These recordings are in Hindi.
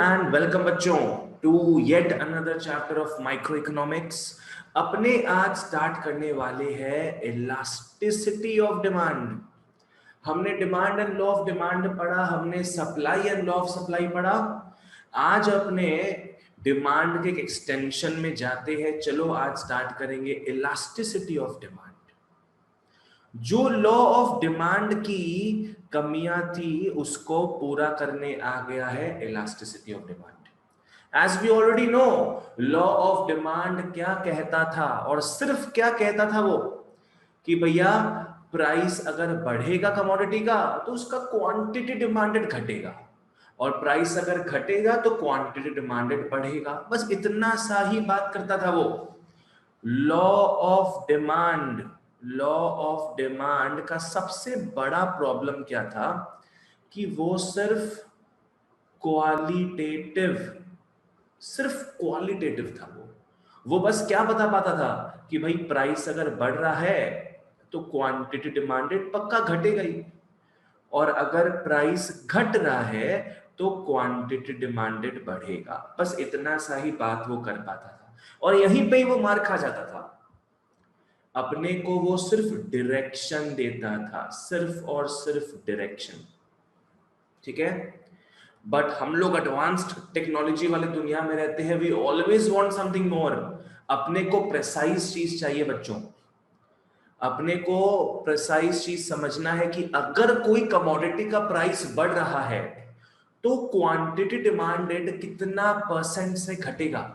एंड वेलकम बच्चों to yet another chapter of microeconomics. अपने आज स्टार्ट करने वाले हैं इलास्टिसिटी ऑफ डिमांड। हमने demand and law of demand पढ़ा, हमने supply and law of supply पढ़ा। आज अपने डिमांड के एक एक्सटेंशन में जाते हैं। चलो आज स्टार्ट करेंगे इलास्टिसिटी ऑफ डिमांड। जो लॉ ऑफ डिमांड की कमियां थी उसको पूरा करने आ गया है elasticity of demand. As we already know, law of demand क्या कहता था, और सिर्फ क्या कहता था वो कि भैया प्राइस अगर बढ़ेगा कमोडिटी का तो उसका क्वांटिटी डिमांडेड घटेगा, और प्राइस अगर घटेगा तो क्वांटिटी डिमांडेड बढ़ेगा। बस इतना सा ही बात करता था वो। Law of demand, law of demand का सबसे बड़ा प्रॉब्लम क्या था कि वो सिर्फ क्वालिटेटिव था। वो बस क्या बता पाता था कि भाई प्राइस अगर बढ़ रहा है तो क्वांटिटी डिमांडेड पक्का घटेगा ही, और अगर प्राइस घट रहा है तो क्वांटिटी डिमांडेड बढ़ेगा। बस इतना सा ही बात वो कर पाता था, और यहीं पे ही वो मार खा जाता था। अपने को वो सिर्फ डायरेक्शन देता था, सिर्फ और सिर्फ डायरेक्शन। ठीक है, बट हम लोग एडवांस्ड टेक्नोलॉजी वाले दुनिया में रहते हैं। We always want something more. अपने को प्रेसाइज चीज चाहिए बच्चों। अपने को प्रेसाइज चीज समझना है कि अगर कोई कमोडिटी का प्राइस बढ़ रहा है तो क्वांटिटी डिमांडेड कितना परसेंट से घटेगा।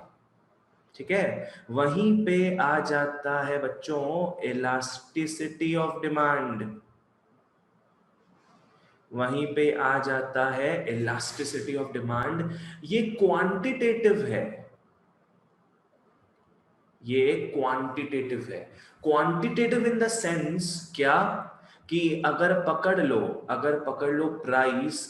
ठीक है, वहीं पे आ जाता है बच्चों इलास्टिसिटी ऑफ डिमांड। वहीं पे आ जाता है इलास्टिसिटी ऑफ डिमांड। ये क्वांटिटेटिव है, ये क्वांटिटेटिव है। क्वांटिटेटिव इन द सेंस क्या कि अगर पकड़ लो प्राइस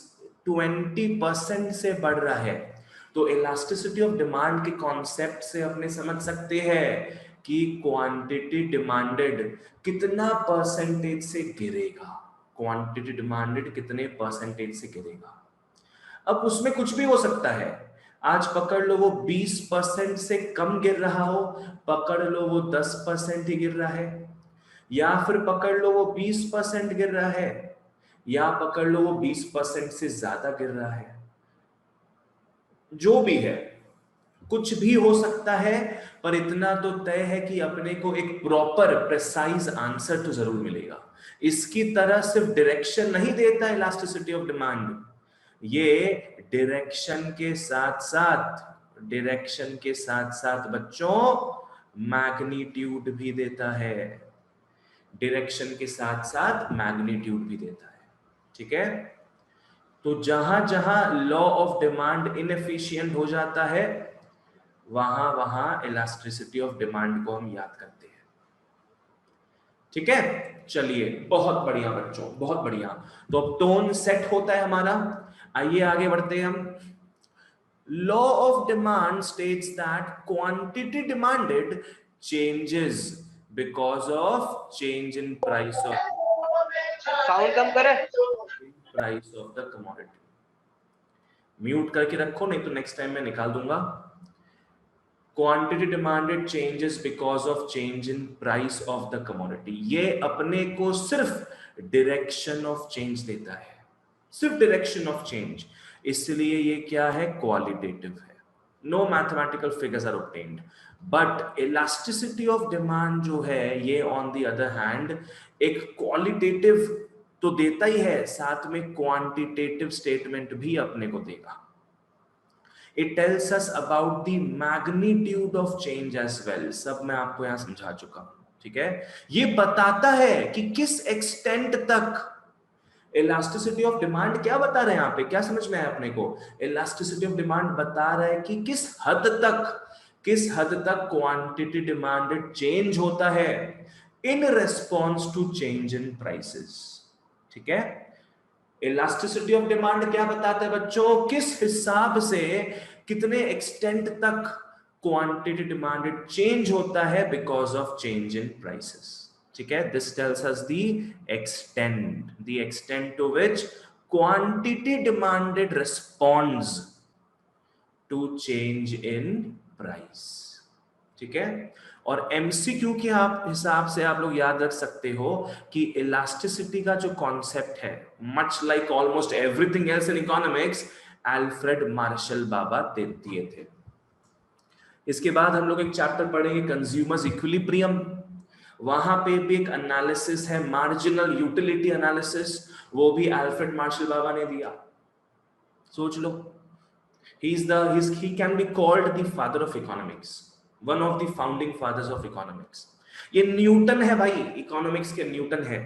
20% से बढ़ रहा है तो इलास्टिसिटी ऑफ डिमांड के कॉन्सेप्ट से अपने समझ सकते हैं कि क्वांटिटी डिमांडेड कितना परसेंटेज से गिरेगा, क्वांटिटी डिमांडेड कितने परसेंटेज से गिरेगा। अब उसमें कुछ भी हो सकता है। आज पकड़ लो वो 20% से कम गिर रहा हो, पकड़ लो वो 10% ही गिर रहा है, या फिर पकड़ लो वो 20% गिर रहा है, या पकड़ लो वो 20% से ज्यादा गिर रहा है। जो भी है, कुछ भी हो सकता है, पर इतना तो तय है कि अपने को एक प्रॉपर प्रिसाइज आंसर तो जरूर मिलेगा। इसकी तरह सिर्फ डायरेक्शन नहीं देता इलास्टिसिटी ऑफ डिमांड, ये डायरेक्शन के साथ साथ बच्चों मैग्नीट्यूड भी देता है। डायरेक्शन के साथ साथ मैग्नीट्यूड भी देता है। ठीक है, तो जहां जहां लॉ ऑफ डिमांड इनएफिशिएंट हो जाता है वहां वहां इलास्टिसिटी ऑफ डिमांड को हम याद करते हैं। ठीक है, चलिए बहुत बढ़िया बच्चों, बहुत बढ़िया। तो अब टोन सेट होता है हमारा। आइए आगे बढ़ते हैं हम। Law of demand states that quantity demanded changes because of change in price of sound कम करे, price of the commodity. Mute करके रखो, नहीं तो नेक्स्ट टाइम मैं निकाल दूंगा। Quantity demanded changes because of change in price of the commodity. ये अपने को सिर्फ डायरेक्शन ऑफ चेंज देता है, सिर्फ डायरेक्शन ऑफ चेंज, इसलिए ये क्या है, क्वालिटेटिव है। No mathematical figures are obtained. But elasticity of demand जो है ये ऑन द अदर हैंड एक क्वालिटेटिव तो देता ही है, साथ में क्वांटिटेटिव स्टेटमेंट भी अपने को देगा। It tells us about the magnitude of change as well. सब मैं आपको यहां समझा चुका हूं। ठीक है, ये बताता है कि किस एक्सटेंट तक इलास्टिसिटी ऑफ डिमांड, क्या बता रहे हैं यहाँ पे, क्या समझ में आया अपने को? इलास्टिसिटी ऑफ डिमांड बता रहा है कि किस हद तक क्वांटिटी डिमांडेड चेंज होता है in response to change in prices. ठीक है, इलास्टिसिटी ऑफ डिमांड क्या बताता है बच्चों, किस हिसाब से कितने एक्सटेंट तक क्वांटिटी डिमांडेड चेंज होता है because of change in prices. ठीक है, this tells us the extent to which quantity demanded responds to change in price. ठीक है, और एमसीक्यू के आप हिसाब से आप लोग याद रख सकते हो कि इलास्टिसिटी का जो कॉन्सेप्ट है, much like almost everything else in economics, Alfred Marshall बाबा दिए थे। इसके बाद हम लोग एक चैप्टर पढ़ेंगे कंज्यूमर्स इक्विलिब्रियम, वहां पे भी एक एनालिसिस है मार्जिनल यूटिलिटी एनालिसिस, वो भी अल्फ्रेड मार्शल बाबा ने दिया। सोच लो, he can be called the father of economics, one of the founding fathers of economics। ये न्यूटन है भाई, इकोनॉमिक्स के न्यूटन है।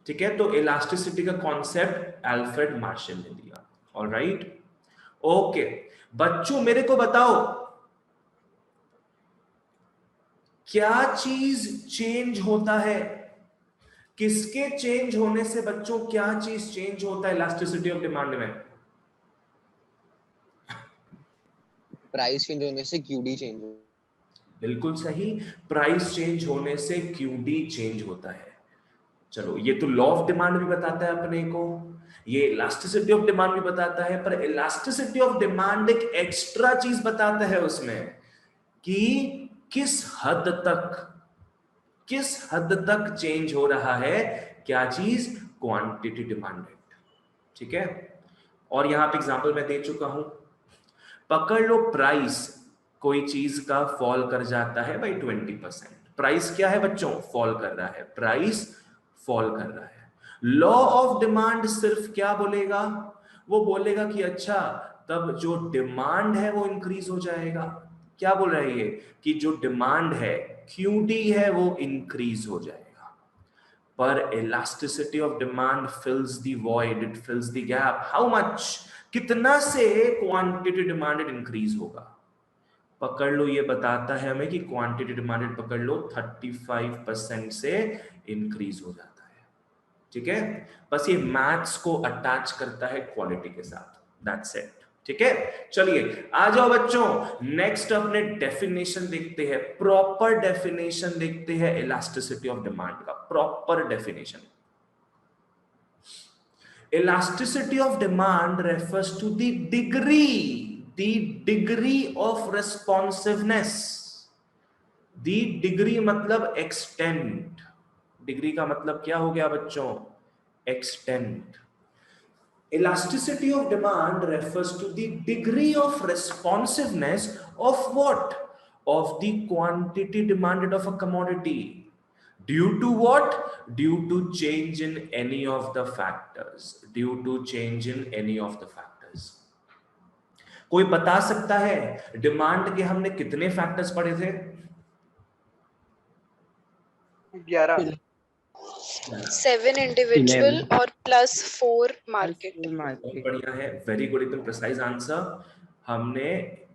ठीक है, तो इलास्टिसिटी का कॉन्सेप्ट अल्फ्रेड मार्शल ने दिया। ऑलराइट, ओके बच्चों मेरे को बताओ, क्या चीज चेंज होता है, किसके चेंज होने से बच्चों क्या चीज चेंज होता है इलास्टिसिटी ऑफ डिमांड में? प्राइस चेंज होने से क्यूडी चेंज हो। बिल्कुल सही, प्राइस चेंज होने से क्यूडी चेंज होता है। चलो, ये तो लॉ ऑफ डिमांड भी बताता है अपने को, ये इलास्टिसिटी ऑफ डिमांड भी बताता है, पर इलास्टिसिटी ऑफ डिमांड एक एक्स्ट्रा चीज बताता है उसमें कि किस हद तक चेंज हो रहा है, क्या चीज? Quantity demanded. ठीक है, और यहां पे एग्जांपल मैं दे चुका हूं, पकड़ लो प्राइस कोई चीज का फॉल कर जाता है भाई 20%, प्राइस क्या है बच्चों? फॉल कर रहा है, प्राइस फॉल कर रहा है। लॉ ऑफ डिमांड सिर्फ क्या बोलेगा? वो बोलेगा कि अच्छा, तब जो डिमांड है वो इंक्रीज हो जाएगा। क्या बोल रहा है ये? कि जो डिमांड है, क्यूडी है, वो इंक्रीज हो जाएगा। पर elasticity of demand फिल्स the void, it फिल्स the gap. How much, कितना से क्वांटिटी डिमांडेड इंक्रीज होगा? पकड़ लो, ये बताता है हमें कि क्वांटिटी डिमांडेड पकड़ लो 35% से इंक्रीज हो जाता है। ठीक है, बस ये मैथ्स को अटैच करता है क्वालिटी के साथ, दैट्स इट। ठीक है, चलिए आ जाओ बच्चों, नेक्स्ट अपने डेफिनेशन देखते हैं, प्रॉपर डेफिनेशन देखते हैं इलास्टिसिटी ऑफ डिमांड का, proper definition. Elasticity of demand refers to the degree of responsiveness। the degree मतलब extent, डिग्री का मतलब क्या हो गया बच्चों? extent। Elasticity of demand refers to the degree of responsiveness of what? Of the quantity demanded of a commodity. Due to what? Due to change in any of the factors, due to change in any of the factors। कोई बता सकता है डिमांड के हमने कितने फैक्टर्स पढ़े थे? 11। 7 इंडिविजुअल और +4 मार्केट। बहुत बढ़िया है, वेरी गुड, एकदम प्रिसाइज आंसर। हमने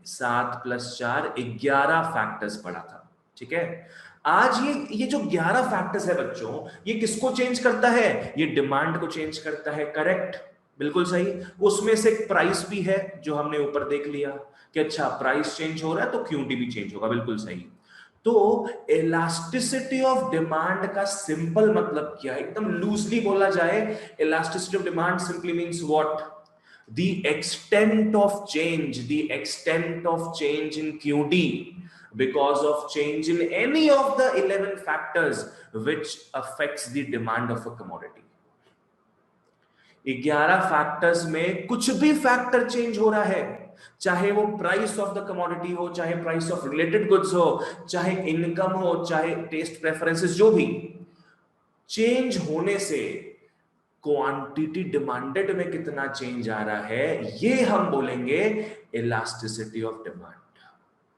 7 + 4 11 फैक्टर्स पढ़ा था। ठीक है, आज ये जो 11 फैक्टर्स है बच्चों, ये किसको चेंज करता है? ये डिमांड को चेंज करता है। करेक्ट, बिल्कुल सही। उसमें से प्राइस भी है जो हमने ऊपर देख लिया कि अच्छा प्राइस चेंज हो रहा है तो क्यूटी भी चेंज होगा, बिल्कुल सही। तो इलास्टिसिटी ऑफ डिमांड का सिंपल मतलब क्या है? एकदम लूजली बोला जाए, elasticity of demand simply means what? the extent of change in QD because of change in any of the 11 factors which affects the demand of a commodity। 11 factors में कुछ भी फैक्टर चेंज हो रहा है, चाहे वो प्राइस ऑफ द कमोडिटी हो, चाहे प्राइस ऑफ रिलेटेड गुड्स हो, चाहे इनकम हो, चाहे टेस्ट प्रेफरेंसेस, जो भी चेंज होने से क्वांटिटी डिमांडेड में कितना चेंज आ रहा है, ये हम बोलेंगे इलास्टिसिटी ऑफ डिमांड।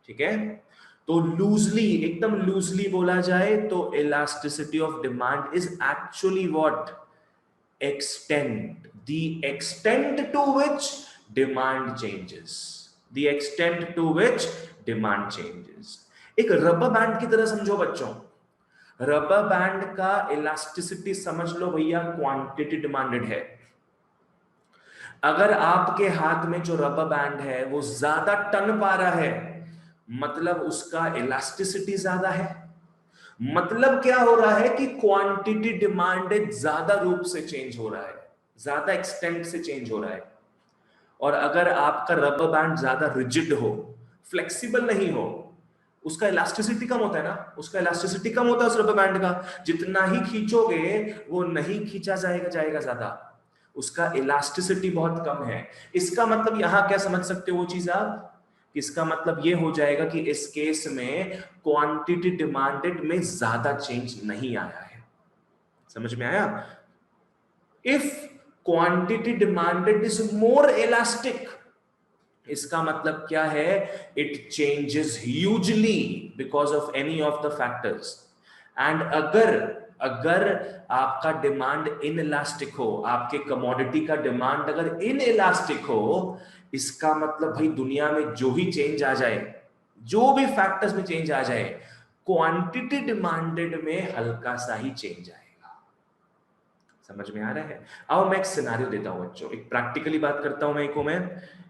ठीक है, तो लूजली, एकदम लूजली बोला जाए तो elasticity of demand is actually what? extent, the extent to which demand changes, the extent to which demand changes। एक रबर बैंड की तरह समझो बच्चों, रबर बैंड का इलास्टिसिटी समझ लो भैया, क्वांटिटी डिमांडेड है। अगर आपके हाथ में जो रबर बैंड है वो ज्यादा टन पा रहा है, मतलब उसका इलास्टिसिटी ज्यादा है। मतलब क्या हो रहा है कि क्वांटिटी डिमांडेड ज्यादा रूप से चेंज हो रहा है, ज्यादा एक्सटेंट से चेंज हो रहा है। और अगर आपका रबर बैंड ज्यादा रिजिड हो, फ्लेक्सिबल नहीं हो, उसका इलास्टिसिटी कम होता है ना, उसका इलास्टिसिटी कम होता है उस रबर बैंड का, जितना ही खींचोगे वो नहीं खींचा जाएगा ज्यादा, उसका इलास्टिसिटी बहुत कम है। इसका मतलब यहां क्या समझ सकते हो वो चीज आप, इसका मतलब ये हो जाएगा कि इस केस में क्वांटिटी डिमांडेड में ज्यादा चेंज नहीं आया है। समझ में आया? If quantity demanded is more elastic, इसका मतलब क्या है, it changes hugely because of any of the factors. And अगर अगर आपका डिमांड इन इलास्टिक हो, आपके कमोडिटी का डिमांड अगर इन इलास्टिक हो, इसका मतलब भाई दुनिया में जो भी चेंज आ जाए, जो भी फैक्टर्स में चेंज आ जाए, क्वांटिटी डिमांडेड में हल्का सा ही चेंज आएगा। समझ में आ रहा है? आओ मैं एक सिनारियो देता हूं बच्चों, एक प्रैक्टिकली बात करता हूं मैं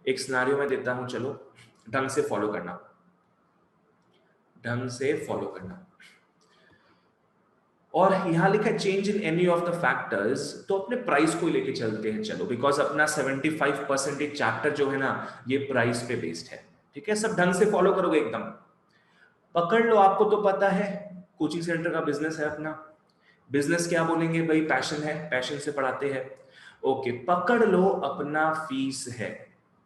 एक सिनारियो में देता हूं, चलो ढंग से फॉलो करना, ढंग से फॉलो करना। और यहां लिखा है change in any of the factors, तो अपने प्राइस को लेके चलते हैं चलो, बिकॉज अपना 75% चैप्टर जो है ना ये प्राइस पे बेस्ड है। ठीक है, सब ढंग से फॉलो करोगे एकदम। पकड़ लो, आपको तो पता है कोचिंग सेंटर का बिजनेस है अपना, बिजनेस क्या बोलेंगे भाई, पैशन है, पैशन से पढ़ाते हैं। ओके, पकड़ लो अपना फीस है,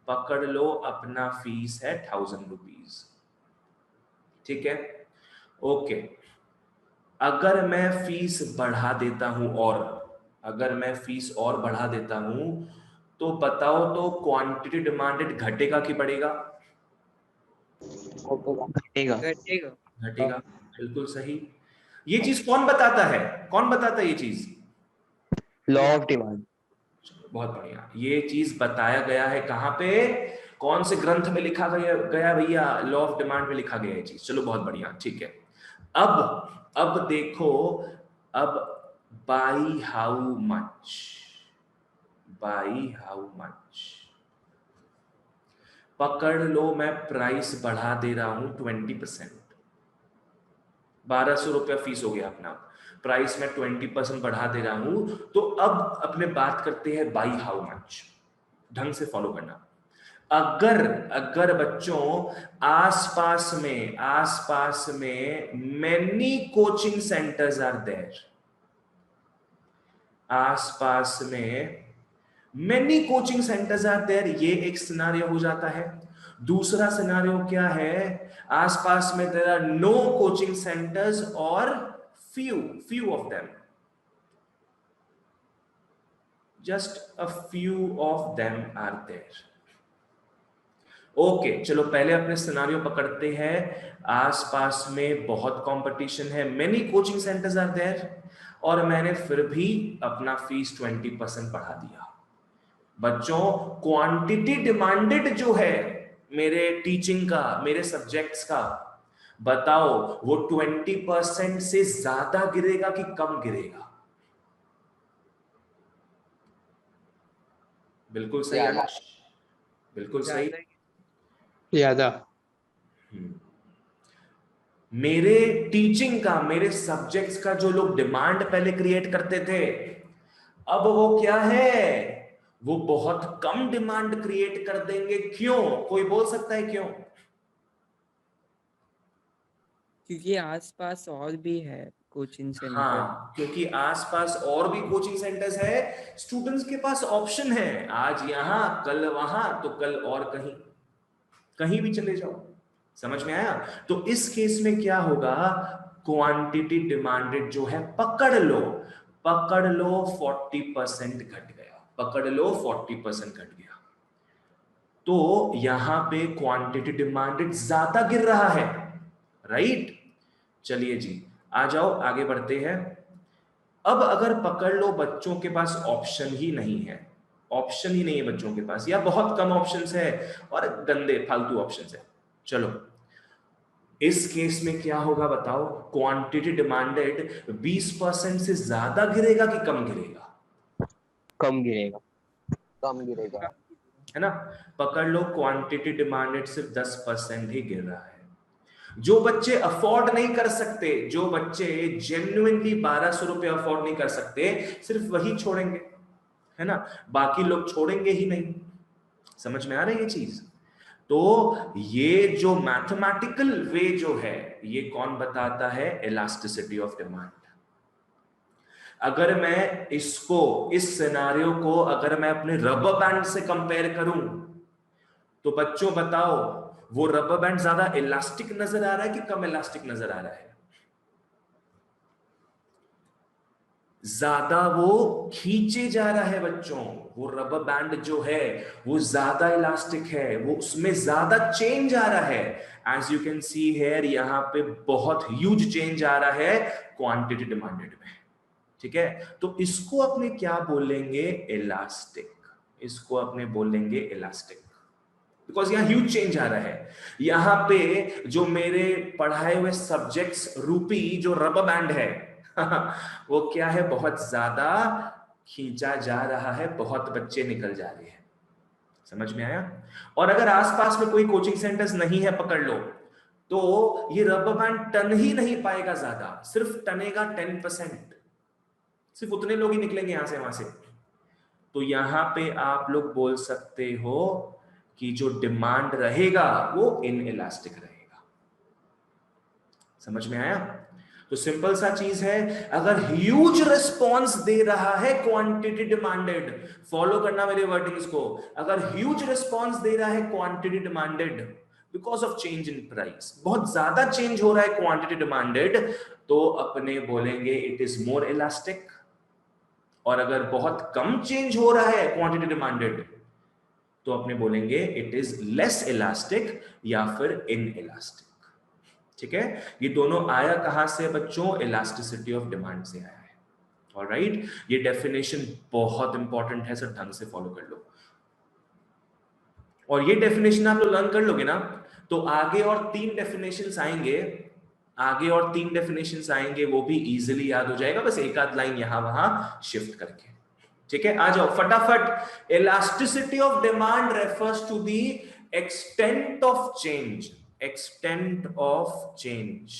पकड़ लो अपना फीस है 1000 रुपीज। ठीक है, ओके, अगर मैं फीस बढ़ा देता हूं, और अगर मैं फीस और बढ़ा देता हूं, तो बताओ तो क्वांटिटी डिमांडेड घटेगा कि बढ़ेगा? घटेगा। घटेगा। घटेगा, बिल्कुल सही। ये चीज कौन बताता है, कौन बताता है ये चीज? Law of demand. बहुत बढ़िया, ये चीज बताया गया है कहां पे, कौन से ग्रंथ में लिखा गया भैया? लॉ ऑफ डिमांड में लिखा गया है चीज। चलो बहुत बढ़िया, ठीक है। अब देखो, अब by how much, by how much, पकड़ लो मैं प्राइस बढ़ा दे रहा हूं 20%, 1200 रुपया फीस हो गया अपना, प्राइस में 20% बढ़ा दे रहा हूं। तो अब अपने बात करते हैं बाई हाउ मच, ढंग से फॉलो करना। अगर अगर बच्चों आसपास में many coaching centres are there, आसपास में many coaching centres are there, ये एक सिनारियो हो जाता है। दूसरा सिनारियो क्या है, आसपास में there are no coaching centres और few of them, just a few of them are there. Okay, चलो पहले अपने सिनारियो पकड़ते हैं। आसपास में बहुत कंपटीशन है, many coaching centres are there, और मैंने फिर भी अपना फीस 20% बढ़ा दिया। बच्चों क्वांटिटी डिमांडेड जो है मेरे टीचिंग का, मेरे सब्जेक्ट्स का, बताओ वो 20% से ज्यादा गिरेगा कि कम गिरेगा? बिल्कुल सही ज्यादा। आकाश, बिल्कुल सही। ज्यादा। मेरे टीचिंग का, मेरे सब्जेक्ट्स का जो लोग डिमांड पहले क्रिएट करते थे, अब वो क्या है, वो बहुत कम डिमांड क्रिएट कर देंगे। क्यों? कोई बोल सकता है क्यों? क्योंकि आसपास और भी है कोचिंग सेंटर। हाँ, क्योंकि आसपास और भी कोचिंग सेंटर्स है, स्टूडेंट्स के पास ऑप्शन है, आज यहां कल वहां तो कल और कहीं, कहीं भी चले जाओ। समझ में आया? तो इस केस में क्या होगा, क्वांटिटी डिमांडेड जो है, पकड़ लो 40% घट गया, पकड़ लो 40% घट गया, तो यहां पे क्वांटिटी डिमांडेड ज्यादा गिर रहा है, राइट? चलिए जी, आ जाओ आगे बढ़ते हैं। अब अगर पकड़ लो बच्चों के पास ऑप्शन ही नहीं है, ऑप्शन ही नहीं है बच्चों के पास, या बहुत कम ऑप्शंस है और गंदे फालतू ऑप्शंस है, चलो इस केस में क्या होगा बताओ, क्वांटिटी डिमांडेड 20% से ज्यादा गिरेगा कि कम गिरेगा? कम गिरेगा। कम गिरेगा। है ना? पकड़ लो क्वांटिटी डिमांडेड सिर्फ 10% ही गिर रहा है। जो बच्चे अफोर्ड नहीं कर सकते, जो बच्चे जेन्युइनली 1200 रुपए अफोर्ड नहीं कर सकते, सिर्फ वही छोड़ेंगे, है ना? बाकी लोग छोड़ेंगे ही नहीं। समझ में आ रही है ये चीज? तो ये जो मैथमेटिकल वे जो है, ये कौन बताता है? Elasticity of demand. अगर मैं इसको, इस सिनारियो को अगर मैं अपने रबर बैंड से कंपेयर करूं, तो बच्चों बताओ, वो रबर बैंड ज्यादा इलास्टिक नजर आ रहा है कि कम इलास्टिक नजर आ रहा है? ज्यादा वो खींचे जा रहा है बच्चों। वो रबर बैंड जो है वो ज्यादा इलास्टिक है, वो उसमें ज्यादा चेंज आ रहा है। As you can see here, यहां पे बहुत ह्यूज चेंज आ रहा है क्वांटिटी डिमांडेड में। ठीक है, तो इसको अपने क्या बोलेंगे? इलास्टिक। इसको अपने बोलेंगे इलास्टिक, बिकॉज यहां ह्यूज चेंज आ रहा है। यहां पे जो मेरे पढ़ाए हुए सब्जेक्ट्स रूपी जो रबर बैंड है वो क्या है? बहुत ज्यादा खींचा जा रहा है, बहुत बच्चे निकल जा रहे हैं। समझ में आया? और अगर आसपास में कोई कोचिंग सेंटर्स नहीं है, पकड़ लो, तो ये रबर बैंड टन ही नहीं पाएगा ज्यादा, सिर्फ टनेगा 10%। सिर्फ उतने लोग ही निकलेंगे यहां से वहां से। तो यहां पे आप लोग बोल सकते हो कि जो डिमांड रहेगा वो इनइलास्टिक रहेगा। समझ में आया? तो सिंपल सा चीज है, अगर ह्यूज रिस्पॉन्स दे रहा है क्वांटिटी डिमांडेड, फॉलो करना मेरे वर्डिंग्स को, अगर ह्यूज रिस्पॉन्स दे रहा है quantity demanded because of change in price, बहुत ज्यादा चेंज हो रहा है क्वांटिटी डिमांडेड, तो अपने बोलेंगे इट इज मोर इलास्टिक। और अगर बहुत कम चेंज हो रहा है क्वांटिटी डिमांडेड, तो अपने बोलेंगे इट इज लेस इलास्टिक या फिर इन इलास्टिक। ठीक है, ये दोनों आया कहां से बच्चों? इलास्टिसिटी ऑफ डिमांड से आया है। ऑलराइट, ये डेफिनेशन बहुत इंपॉर्टेंट है सर, ढंग से फॉलो कर लो। और ये डेफिनेशन आप लोग लर्न कर लोगे ना, तो आगे और 3 डेफिनेशंस आएंगे, आगे और 3 डेफिनेशंस आएंगे, वो भी इजीली याद हो जाएगा, बस एक आध लाइन यहां वहां शिफ्ट करके। ठीक है, आ जाओ फटाफट। Elasticity of demand refers to the extent of change, extent of change,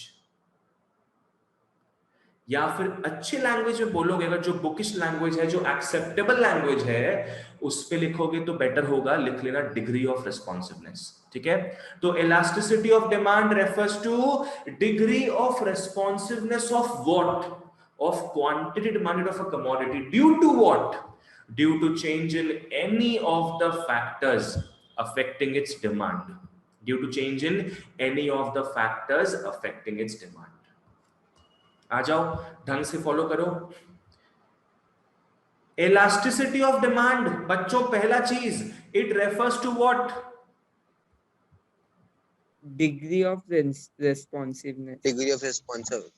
या फिर अच्छे लैंग्वेज में बोलोगे, अगर जो बुकिश लैंग्वेज है, जो एक्सेप्टेबल लैंग्वेज है, उस पे लिखोगे तो बेटर होगा, लिख लेना डिग्री ऑफ रिस्पॉन्सिवनेस। ठीक है, तो elasticity of demand refers to degree of responsiveness of what? Of quantity demanded of a commodity due to what? Due to change in any of the factors affecting its demand, due to change in any of the factors affecting its demand. आ जाओ, ढंग से फॉलो करो। इलास्टिसिटी ऑफ डिमांड बच्चों, पहला चीज, it refers to what? Degree of responsiveness. Degree of responsive.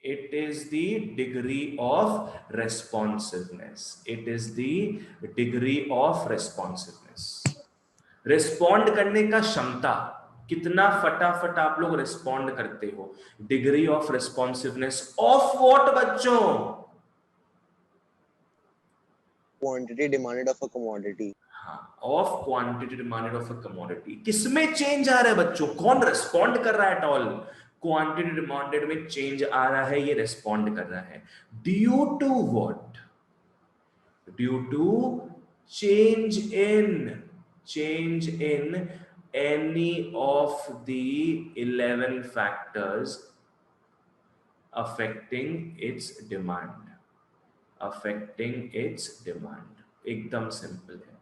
It is the degree of responsiveness. It is the degree of responsiveness. Respond करने का क्षमता, कितना फटाफट आप लोग रिस्पॉन्ड करते हो। Degree of responsiveness of what बच्चों? Quantity demanded of a commodity. हाँ, of quantity demanded of a commodity. किसमें चेंज आ रहा है बच्चों? कौन रिस्पॉन्ड कर रहा है? एट ऑल क्वांटिटी डिमांडेड में चेंज आ रहा है, ये रिस्पॉन्ड कर रहा है। Due to what? Due to change in any of the 11 factors affecting its demand, affecting its demand। एकदम सिंपल है।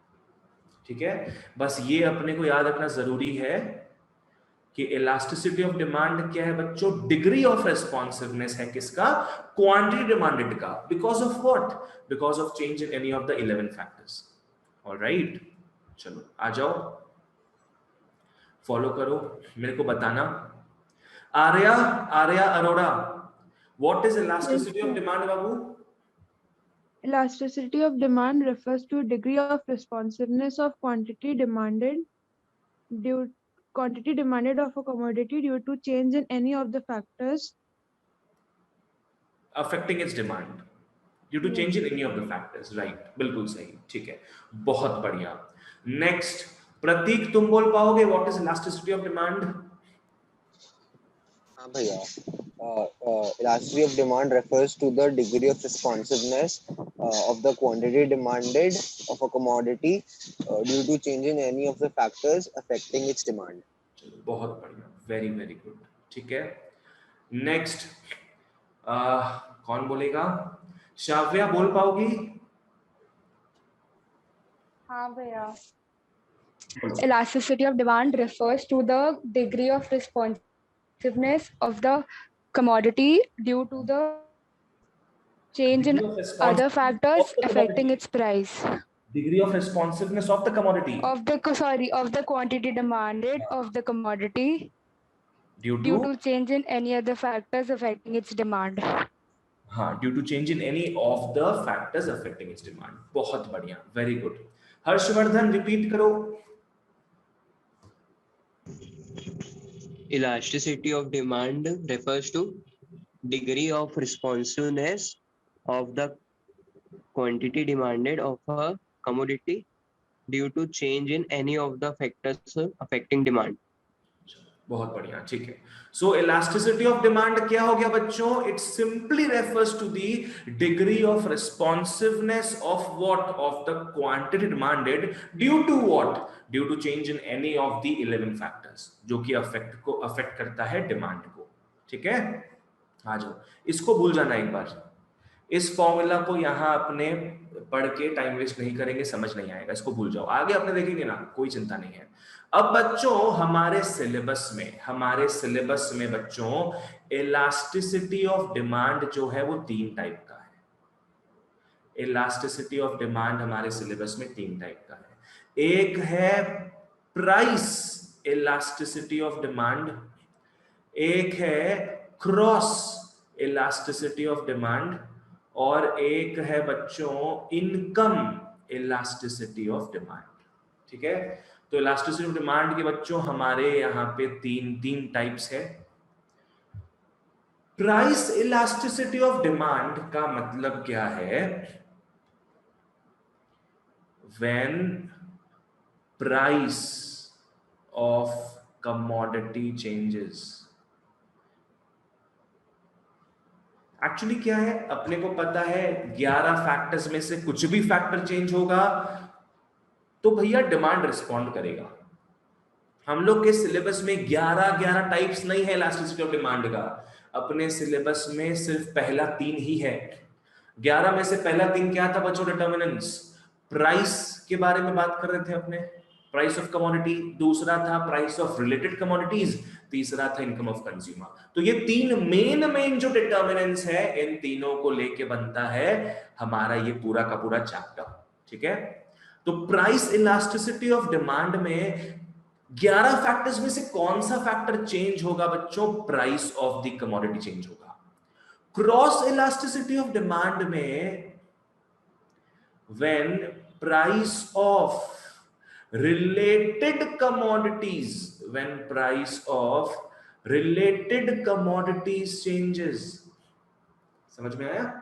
ठीक है, बस ये अपने को याद रखना जरूरी है कि इलास्टिसिटी ऑफ डिमांड क्या है बच्चों? डिग्री ऑफ रिस्पॉन्सिवनेस है किसका? क्वांटिटी डिमांडेड का। Because of what? Because of change in any of the 11 factors. Alright, चलो आ जाओ, फॉलो करो, मेरे को बताना। Arya, Arya Arora, what is elasticity of demand Babu? Elasticity of demand refers to degree of responsiveness of quantity demanded of a commodity due to change in any of the factors affecting its demand, due to change in any of the factors। right, बिल्कुल सही, ठीक है, बहुत बढ़िया। नेक्स्ट, प्रतीक तुम बोल पाओगे what is elasticity of demand? हाँ भैया, elasticity of demand refers to the degree of responsiveness of the quantity demanded of a commodity due to change in any of the factors affecting its demand. चलो बहुत बढ़िया, वेरी वेरी गुड। ठीक है, नेक्स्ट कौन बोलेगा? शाव्या बोल पाओगी? हाँ भैया। बोलो। Elasticity of demand refers to the degree of responsiveness of the commodity due to the change in Degree of other responsiveness factors of the affecting commodity. its price. Degree of responsiveness of the commodity Of the quantity demanded of the commodity due due to, to change in any other factors affecting its demand. हाँ, due to change in any of the factors affecting its demand। बहुत बढ़िया, वेरी गुड। हर्षवर्धन रिपीट करो। Elasticity of demand refers to degree of responsiveness of the quantity demanded of a commodity due to change in any of the factors affecting demand. बहुत बढ़िया, ठीक है। सो इलास्टिसिटी ऑफ डिमांड क्या हो गया बच्चों? It simply refers to the degree of responsiveness of what? Of the quantity demanded due to what? Due to change in any of the 11 factors जो कि अफेक्ट करता है डिमांड को। ठीक है, आ जाओ, इसको भूल जाना एक बार। इस फॉर्मूला को यहां अपने पढ़ के टाइम वेस्ट नहीं करेंगे, समझ नहीं आएगा, इसको भूल जाओ। आगे अपने देखेंगे ना, कोई चिंता नहीं है। अब बच्चों हमारे सिलेबस में बच्चों इलास्टिसिटी ऑफ डिमांड जो है वो 3 टाइप का है। इलास्टिसिटी ऑफ डिमांड हमारे सिलेबस में 3 टाइप का है। एक है प्राइस इलास्टिसिटी ऑफ डिमांड, एक है क्रॉस इलास्टिसिटी ऑफ डिमांड, और एक है बच्चों इनकम इलास्टिसिटी ऑफ डिमांड। ठीक है, तो इलास्टिसिटी ऑफ डिमांड के बच्चों हमारे यहाँ पे तीन टाइप्स है। प्राइस इलास्टिसिटी ऑफ डिमांड का मतलब क्या है? When price of commodity changes. Actually क्या है, अपने को पता है 11 फैक्टर्स में से कुछ भी फैक्टर चेंज होगा तो भैया डिमांड रिस्पॉन्ड करेगा। हम लोग के सिलेबस में 11 टाइप्स नहीं है इलास्टिसिटी ऑफ डिमांड का, अपने सिलेबस में सिर्फ पहला 3 ही है। 11 में से पहला 3 क्या था बच्चों? डिटर्मिनेंट्स। प्राइस के बारे में बात कर रहे थे अपने, प्राइस ऑफ कमोडिटी। दूसरा था प्राइस ऑफ रिलेटेड कमोडिटीज, तीसरा था इनकम ऑफ कंज्यूमर। तो ये 3 मेन जो डिटर्मिनेंट्स है, इन तीनों को लेके बनता है हमारा ये पूरा का पूरा चैप्टर। ठीक है, तो प्राइस इलास्टिसिटी ऑफ डिमांड में 11 फैक्टर्स में से कौन सा फैक्टर चेंज होगा बच्चों? Price of the commodity change होगा। क्रॉस इलास्टिसिटी ऑफ डिमांड में when price of related commodities, when price of related commodities changes। समझ में आया?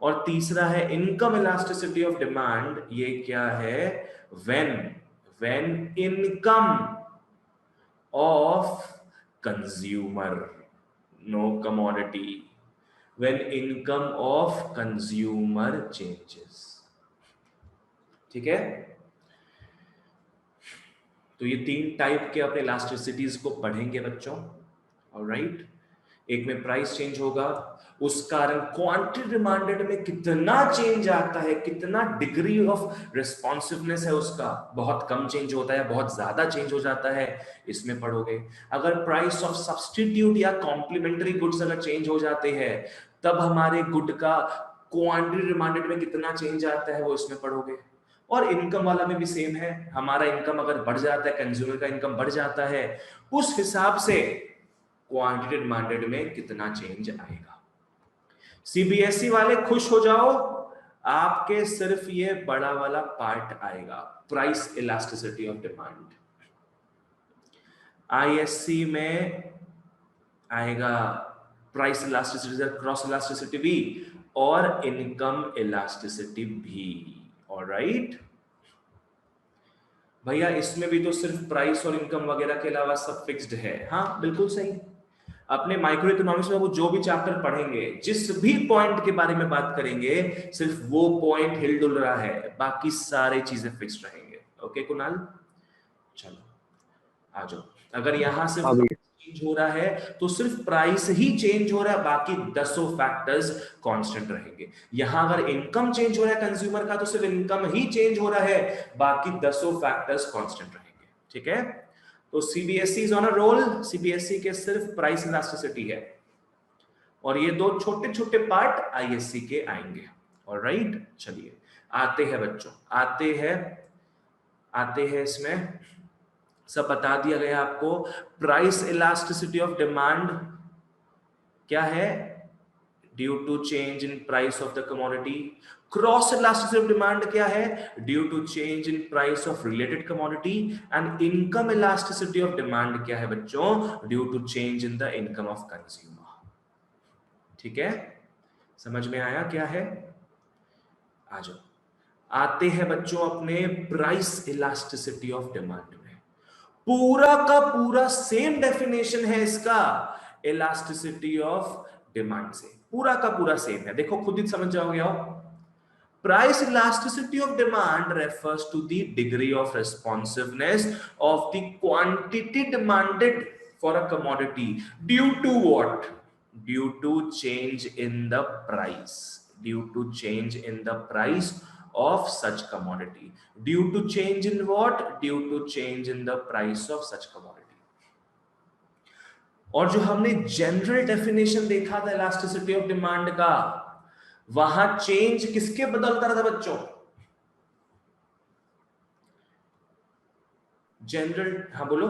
और तीसरा है इनकम इलास्टिसिटी ऑफ डिमांड। ये क्या है? when income of consumer, no commodity, when income of consumer changes। ठीक है, तो ये 3 टाइप के अपने इलास्टिसिटीज को पढ़ेंगे बच्चों। ऑलराइट, एक में प्राइस चेंज होगा, उस कारण क्वांटिटी डिमांडेड में कितना चेंज आता है, कितना डिग्री ऑफ रिस्पॉन्सिवनेस है उसका, बहुत कम चेंज होता है, बहुत ज्यादा चेंज हो जाता है, इसमें पढ़ोगे। अगर प्राइस ऑफ सब्स्टिट्यूट या कॉम्प्लीमेंट्री गुड्स अगर चेंज हो जाते हैं तब हमारे गुड का क्वांटिटी डिमांडेड में कितना चेंज आता है वो इसमें पढ़ोगे। और इनकम वाला में भी सेम है, हमारा इनकम अगर बढ़ जाता है, कंज्यूमर का इनकम बढ़ जाता है, उस हिसाब से क्वांटिटी डिमांडेड में कितना चेंज आएगा। सीबीएसई वाले खुश हो जाओ, आपके सिर्फ ये बड़ा वाला पार्ट आएगा, price elasticity of demand. ISC में आएगा प्राइस इलास्टिसिटी, क्रॉस इलास्टिसिटी भी, और इनकम इलास्टिसिटी भी। ऑलराइट भैया, इसमें भी तो सिर्फ प्राइस और इनकम वगैरह के अलावा सब फिक्स्ड है। हाँ बिल्कुल सही। अपने माइक्रो इकोनॉमिक्स में वो जो भी चैप्टर पढ़ेंगे, जिस भी पॉइंट के बारे में बात करेंगे, सिर्फ वो पॉइंट हिल डुल रहा है, बाकी सारी चीजें फिक्स रहेंगे। ओके कुणाल, चलो आ जाओ। अगर यहां से चेंज हो रहा है तो सिर्फ प्राइस ही चेंज हो रहा है, बाकी 10 फैक्टर्स कांस्टेंट रहेंगे। यहां अगर इनकम चेंज हो रहा है कंज्यूमर का, तो सिर्फ इनकम ही चेंज हो रहा है, बाकी 10 फैक्टर्स कांस्टेंट रहेंगे। ठीक है, तो CBSE is on a roll. CBSE के सिर्फ प्राइस इलास्टिसिटी है, और ये दो छोटे छोटे पार्ट आईएससी के आएंगे। ऑलराइट, चलिए आते हैं बच्चों, आते हैं इसमें सब बता दिया गया आपको। प्राइस इलास्टिसिटी ऑफ डिमांड क्या है? Due to change in price of the commodity. Cross elasticity of demand क्या है? Due to change in price of related commodity. And income elasticity of demand क्या है बच्चों? Due to change in the income of consumer. ठीक है, समझ में आया क्या है? आ जाओ, आते हैं बच्चों अपने प्राइस इलास्टिसिटी ऑफ डिमांड में। पूरा का पूरा सेम डेफिनेशन है इसका इलास्टिसिटी ऑफ डिमांड से, पूरा का पूरा सेम है। देखो खुद ही समझ जाओगे आओ। Price elasticity of demand refers to the degree of responsiveness of the quantity demanded for a commodity due to what? Due to change in the price. Due to change in the price of such commodity. Due to change in what? Due to change in the price of such commodity. और जो हमने जनरल डेफिनेशन देखा था इलास्टिसिटी ऑफ डिमांड का, वहां चेंज किसके बदलता रहा था बच्चों? जनरल, हाँ बोलो।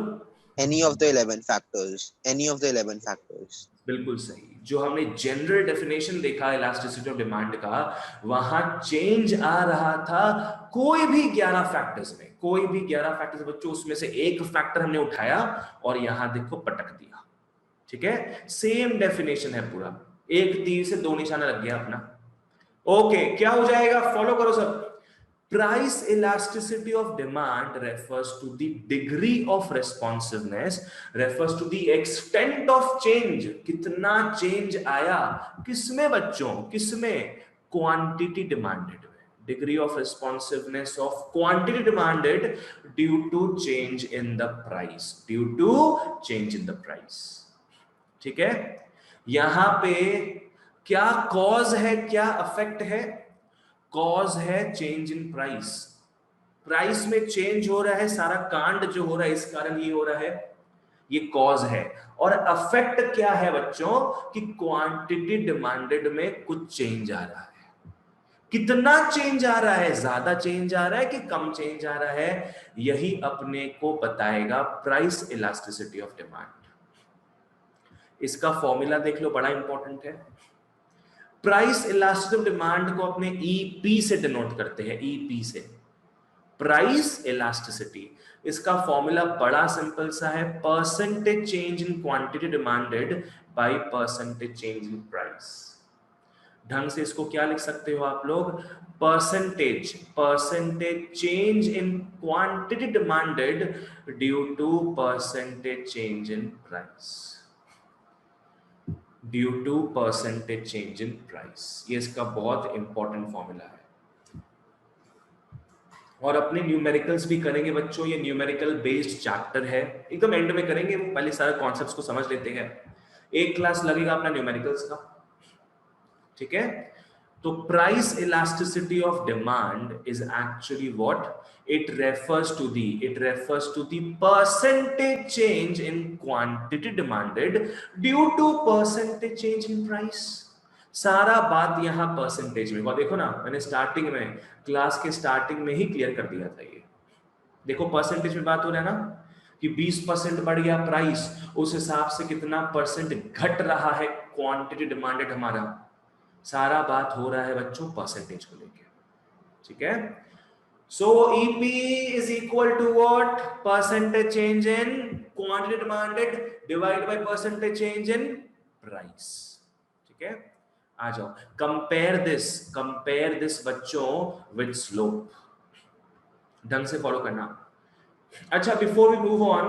Any of the 11 factors. Any of the 11 factors. बिल्कुल सही। जो हमने जनरल डेफिनेशन देखा इलास्टिसिटी ऑफ डिमांड का, वहां चेंज आ रहा था कोई भी 11 फैक्टर्स में, कोई भी 11 फैक्टर्स बच्चों, उसमें से एक फैक्टर हमने उठाया और यहां देखो पटक दिया। ठीक है, सेम डेफिनेशन है पूरा, एक तीर से दो निशाना लग गया अपना। ओके, क्या हो जाएगा? फॉलो करो सब। Price elasticity of demand refers to the degree of responsiveness, refers to the extent of change. कितना change आया किसमें बच्चों? किसमें? Quantity demanded में। Degree of responsiveness of quantity demanded due to change in the price. Due to change in the price. ठीक है, यहां पे क्या कॉज है, क्या अफेक्ट है? कॉज है चेंज इन प्राइस। प्राइस में चेंज हो रहा है, सारा कांड जो हो रहा है इस कारण ये हो रहा है, ये कॉज है। और अफेक्ट क्या है बच्चों? कि क्वांटिटी डिमांडेड में कुछ चेंज आ रहा है। कितना चेंज आ रहा है? ज्यादा चेंज आ रहा है कि कम चेंज आ रहा है? यही अपने को बताएगा प्राइस इलास्टिसिटी ऑफ डिमांड। इसका फॉर्मूला देख लो, बड़ा इंपॉर्टेंट है। प्राइस इलास्टिसिटी ऑफ डिमांड को अपने ईपी से डिनोट करते हैं, ईपी से, प्राइस इलास्टिसिटी। इसका फॉर्मूला बड़ा सिंपल सा है, percentage change in quantity demanded by percentage change in price. ढंग से इसको क्या लिख सकते हो आप लोग? Percentage change in quantity demanded due to percentage change in price. Due to percentage change in price, ये इसका बहुत इंपॉर्टेंट फॉर्मूला है। और अपने न्यूमेरिकल्स भी करेंगे बच्चों, ये न्यूमेरिकल बेस्ड चैप्टर है, एकदम एंड में करेंगे, पहले सारे कॉन्सेप्ट्स को समझ लेते हैं। एक क्लास लगेगा अपना न्यूमेरिकल्स का। ठीक है, तो price elasticity of demand is actually what? it refers to the percentage change in quantity demanded due to percentage change in price। सारा बात यहां परसेंटेज में, देखो ना, मैंने स्टार्टिंग में, क्लास के स्टार्टिंग में ही क्लियर कर दिया था ये। देखो परसेंटेज में बात हो रहा है ना, कि 20% बढ़ गया प्राइस, उस हिसाब से कितना परसेंट घट रहा है क्वांटिटी डिमांडेड हमारा। सारा बात हो रहा है बच्चों परसेंटेज को लेके। ठीक है, so EP is equal to what? Percentage change in quantity demanded divided by percentage change in price। ठीक है, आ जाओ, compare this बच्चों with slope। ढंग से फॉलो करना। अच्छा, बिफोर वी मूव ऑन,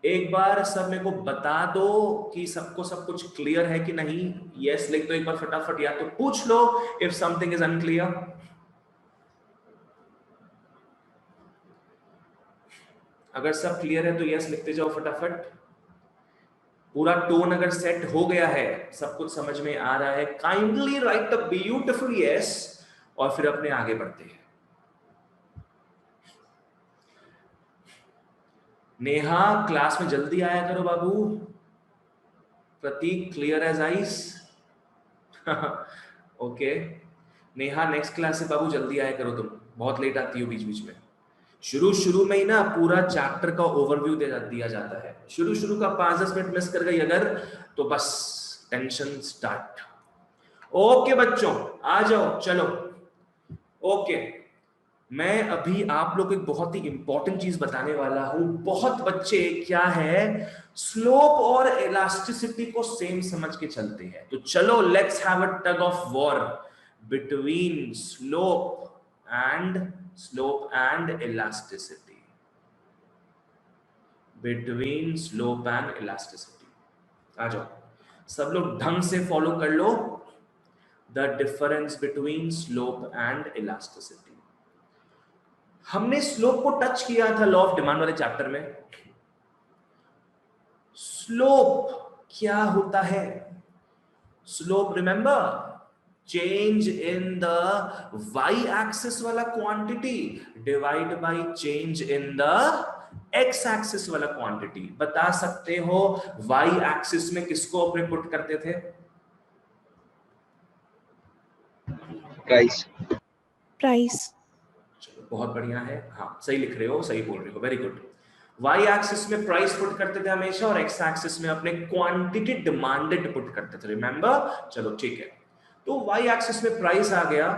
एक बार सब मेरे को बता दो कि सबको सब कुछ क्लियर है कि नहीं। यस लिख दो एक बार फटाफट, या तो पूछ लो इफ समथिंग इज अनक्लियर। अगर सब क्लियर है तो यस लिखते जाओ फटाफट। पूरा टोन अगर सेट हो गया है, सब कुछ समझ में आ रहा है, kindly right a beautiful yes और फिर अपने आगे बढ़ते हैं। नेहा क्लास में जल्दी आया करो बाबू। Prateek clear as ice. Okay Neha next class से बाबू जल्दी आया करो, तुम बहुत लेट आती हो बीच बीच में। शुरू में ही ना पूरा चैप्टर का ओवरव्यू दिया जाता है। शुरू का 5-10 मिनट मिस कर गई अगर तो बस टेंशन स्टार्ट। ओके बच्चों आ जाओ चलो। ओके मैं अभी आप लोग को एक बहुत ही इंपॉर्टेंट चीज बताने वाला हूं। बहुत बच्चे क्या है स्लोप और इलास्टिसिटी को सेम समझ के चलते हैं। तो चलो let's have a tug of war between slope and elasticity. Between slope and elasticity आ जाओ सब लोग ढंग से फॉलो कर लो। The difference between slope and elasticity. हमने स्लोप को टच किया था लॉ ऑफ डिमांड वाले चैप्टर में। स्लोप क्या होता है? Slope remember change in the Y axis वाला quantity divide by change in the x axis वाला क्वांटिटी। बता सकते हो वाई एक्सिस में किसको अपने पुट करते थे? प्राइस। बहुत बढ़िया है, हाँ सही लिख रहे हो, सही बोल रहे हो, वेरी गुड। वाई एक्सिस में प्राइस पुट करते थे हमेशा और एक्स एक्सिस में अपने क्वांटिटी डिमांडेड पुट करते थे, रिमेंबर। चलो ठीक है, तो वाई एक्सिस में प्राइस आ गया।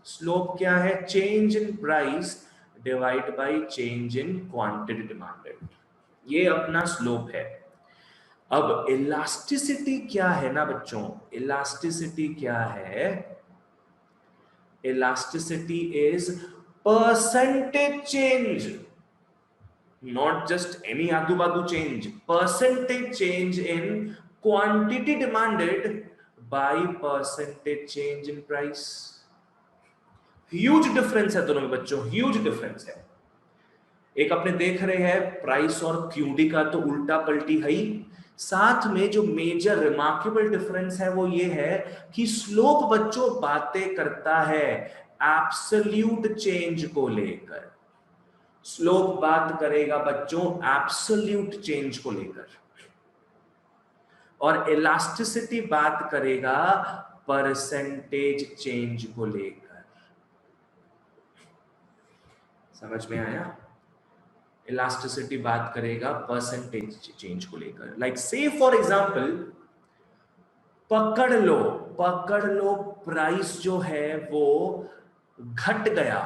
स्लोप क्या है? Change in price divide by change in quantity demanded. ये अपना स्लोप है। अब इलास्टिसिटी क्या है ना बच्चों? इलास्टिसिटी क्या है? Elasticity is percentage change, not just any adu badu change, percentage change in quantity demanded by percentage change in price। Huge difference है दोनों में बच्चों, ह्यूज डिफरेंस है। एक अपने देख रहे हैं प्राइस और क्यूडी का तो उल्टा पलटी है ही, साथ में जो मेजर रिमार्केबल डिफरेंस है वो ये है कि स्लोप बच्चों बातें करता है एब्सोल्यूट चेंज को लेकर। स्लोप बात करेगा बच्चों एब्सोल्यूट चेंज को लेकर और इलास्टिसिटी बात करेगा परसेंटेज चेंज को लेकर। समझ में आया? इलास्टिसिटी बात करेगा परसेंटेज चेंज को लेकर। लाइक से फॉर एग्जांपल पकड़ लो प्राइस जो है वो घट गया।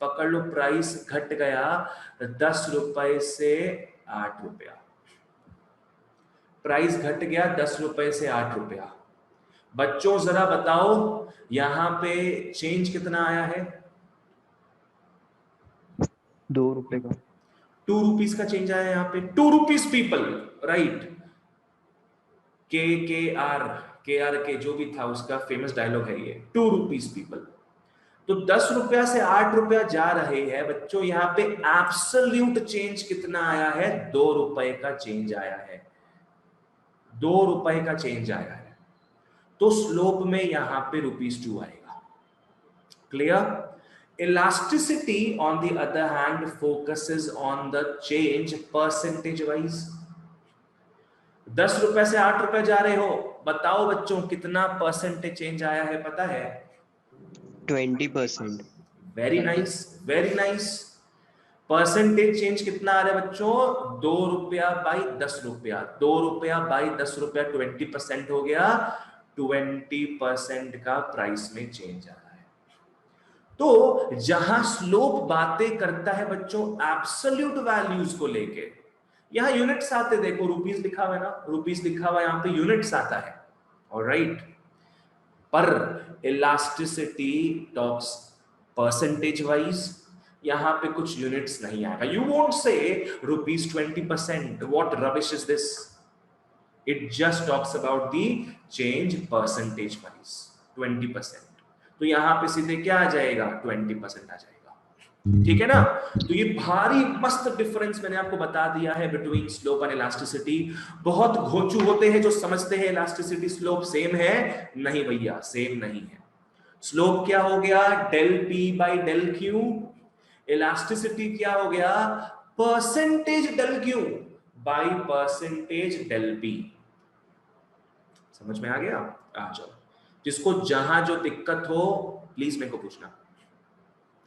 पकड़ लो प्राइस घट गया 10 रुपए से 8 रुपया। प्राइस घट गया 10 रुपए से 8 रुपया। बच्चों जरा बताओ यहां पे चेंज कितना आया है? 2 रुपए का। 2 रुपीज का चेंज आया यहाँ पे। 2 रुपीज पीपल, राइट। के आर के जो भी था उसका फेमस डायलॉग है ये, 2 रुपीज पीपल। तो 10 रुपया से 8 रुपया जा रहे हैं बच्चों। यहाँ पे एब्सोल्यूट चेंज कितना आया है? 2 रुपए का चेंज आया है। 2 रुपए का चेंज आया है। तो स्लोप में यहां पे ₹2 आएगा। Clear? Elasticity on the other hand focuses on the change percentage wise। 10 रुपए से 8 रुपए जा रहे हो, बताओ बच्चों कितना परसेंटेज चेंज आया है? पता है? 20%। Very nice, very nice. Percentage change कितना आ रहा है बच्चों? 2 रुपया बाई 10 रुपया। 2 रुपया बाई 10 रुपया 20% हो गया। 20% का प्राइस में चेंज आ रहा है। तो जहां स्लोप बातें करता है बच्चों एब्सोल्यूट वैल्यूज को लेके, यहां यूनिट्स आते, देखो रुपीस लिखा हुआ है ना, रुपीस लिखा हुआ है, यहां पे यूनिट्स आता है, ऑलराइट। पर इलास्टिसिटी टॉक्स परसेंटेज वाइज। यहाँ पे कुछ यूनिट्स नहीं आएगा. You won't say ₹20 what rubbish is this. It just talks about the change percentage wise 20%. तो यहाँ पे सीधे क्या आ जाएगा 20% आ जाएगा. ठीक है ना. तो ये भारी मस्त डिफरेंस मैंने आपको बता दिया है बिटवीन स्लोप एंड इलास्टिसिटी. बहुत घोचू होते हैं जो समझते हैं इलास्टिसिटी स्लोप सेम है. नहीं भैया, सेम नहीं है. स्लोप क्या हो गया del p by del q. Elasticity क्या हो गया percentage del q by percentage del p. समझ में आ गया. आ जाओ, जिसको जहां जो दिक्कत हो प्लीज मेरे को पूछना.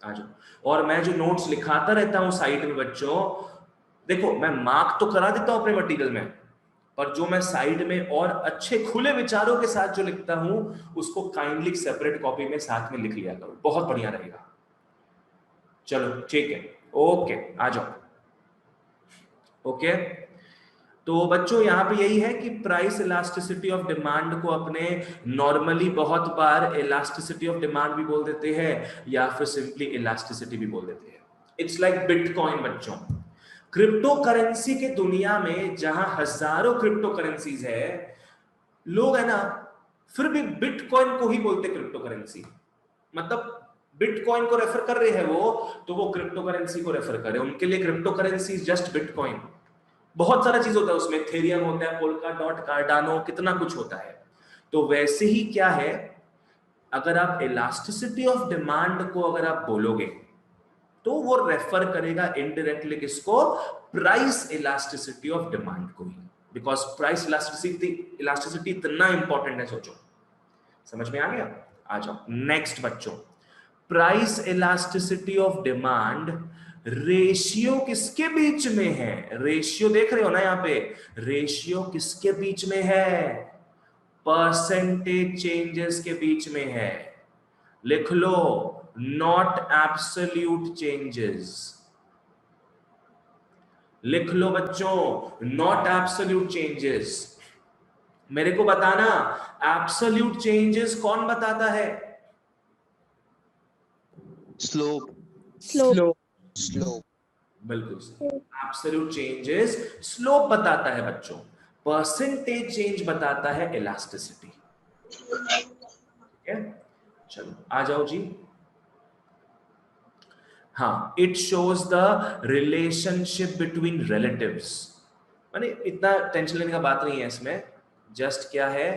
आ जाओ. और मैं जो नोट्स लिखाता रहता हूं साइड में बच्चों, देखो मैं मार्क तो करा देता हूं अपने मटेरियल में, पर जो मैं साइड में और अच्छे खुले विचारों के साथ जो लिखता हूं उसको काइंडली सेपरेट कॉपी में साथ में लिख लिया करो. बहुत बढ़िया रहेगा. चलो ठीक है. ओके आ जाओ. ओके तो बच्चों यहाँ पे यही है कि प्राइस इलास्टिसिटी ऑफ डिमांड को अपने नॉर्मली बहुत बार इलास्टिसिटी ऑफ डिमांड भी बोल देते हैं या फिर सिंपली इलास्टिसिटी भी बोल देते हैं. इट्स लाइक बिटकॉइन बच्चों. क्रिप्टो करेंसी के दुनिया में जहां हजारों क्रिप्टो करेंसीज है, लोग है ना फिर भी बिटकॉइन को ही बोलते क्रिप्टो करेंसी. मतलब बिटकॉइन को रेफर कर रहे हैं वो, तो वो क्रिप्टो करेंसी को रेफर कर रहे हैं. उनके लिए crypto currency is just bitcoin. बहुत सारा चीज होता है उसमें, थेरियम होता है, पोल्का डॉट, कार्डानो, कितना कुछ होता है. तो वैसे ही क्या है, अगर आप इलास्टिसिटी ऑफ डिमांड को अगर आप बोलोगे तो वो रेफर करेगा इनडायरेक्टली किसको, प्राइस इलास्टिसिटी ऑफ डिमांड को ही. बिकॉज प्राइस इलास्टिसिटी इतना इंपॉर्टेंट है. सोचो, समझ में आ गया. आ जाओ नेक्स्ट बच्चों. Price elasticity of demand ratio किसके बीच में है. रेशियो देख रहे हो ना यहाँ पे, रेशियो किसके बीच में है, परसेंटेज चेंजेस के बीच में है. लिख लो, नॉट एब्सोल्यूट चेंजेस. लिख लो बच्चों, नॉट एब्सोल्यूट चेंजेस. मेरे को बताना एब्सोल्यूट चेंजेस कौन बताता है. स्लोप. Slope. Slope. बिल्कुल. एब्सोल्यूट चेंजेस स्लोप बताता है बच्चों. परसेंटेज चेंज बताता है इलास्टिसिटी. ठीक है. चलो आ जाओ जी. हाँ, it shows the relationship between relatives. माने इतना टेंशन लेने का बात नहीं है इसमें. जस्ट क्या है,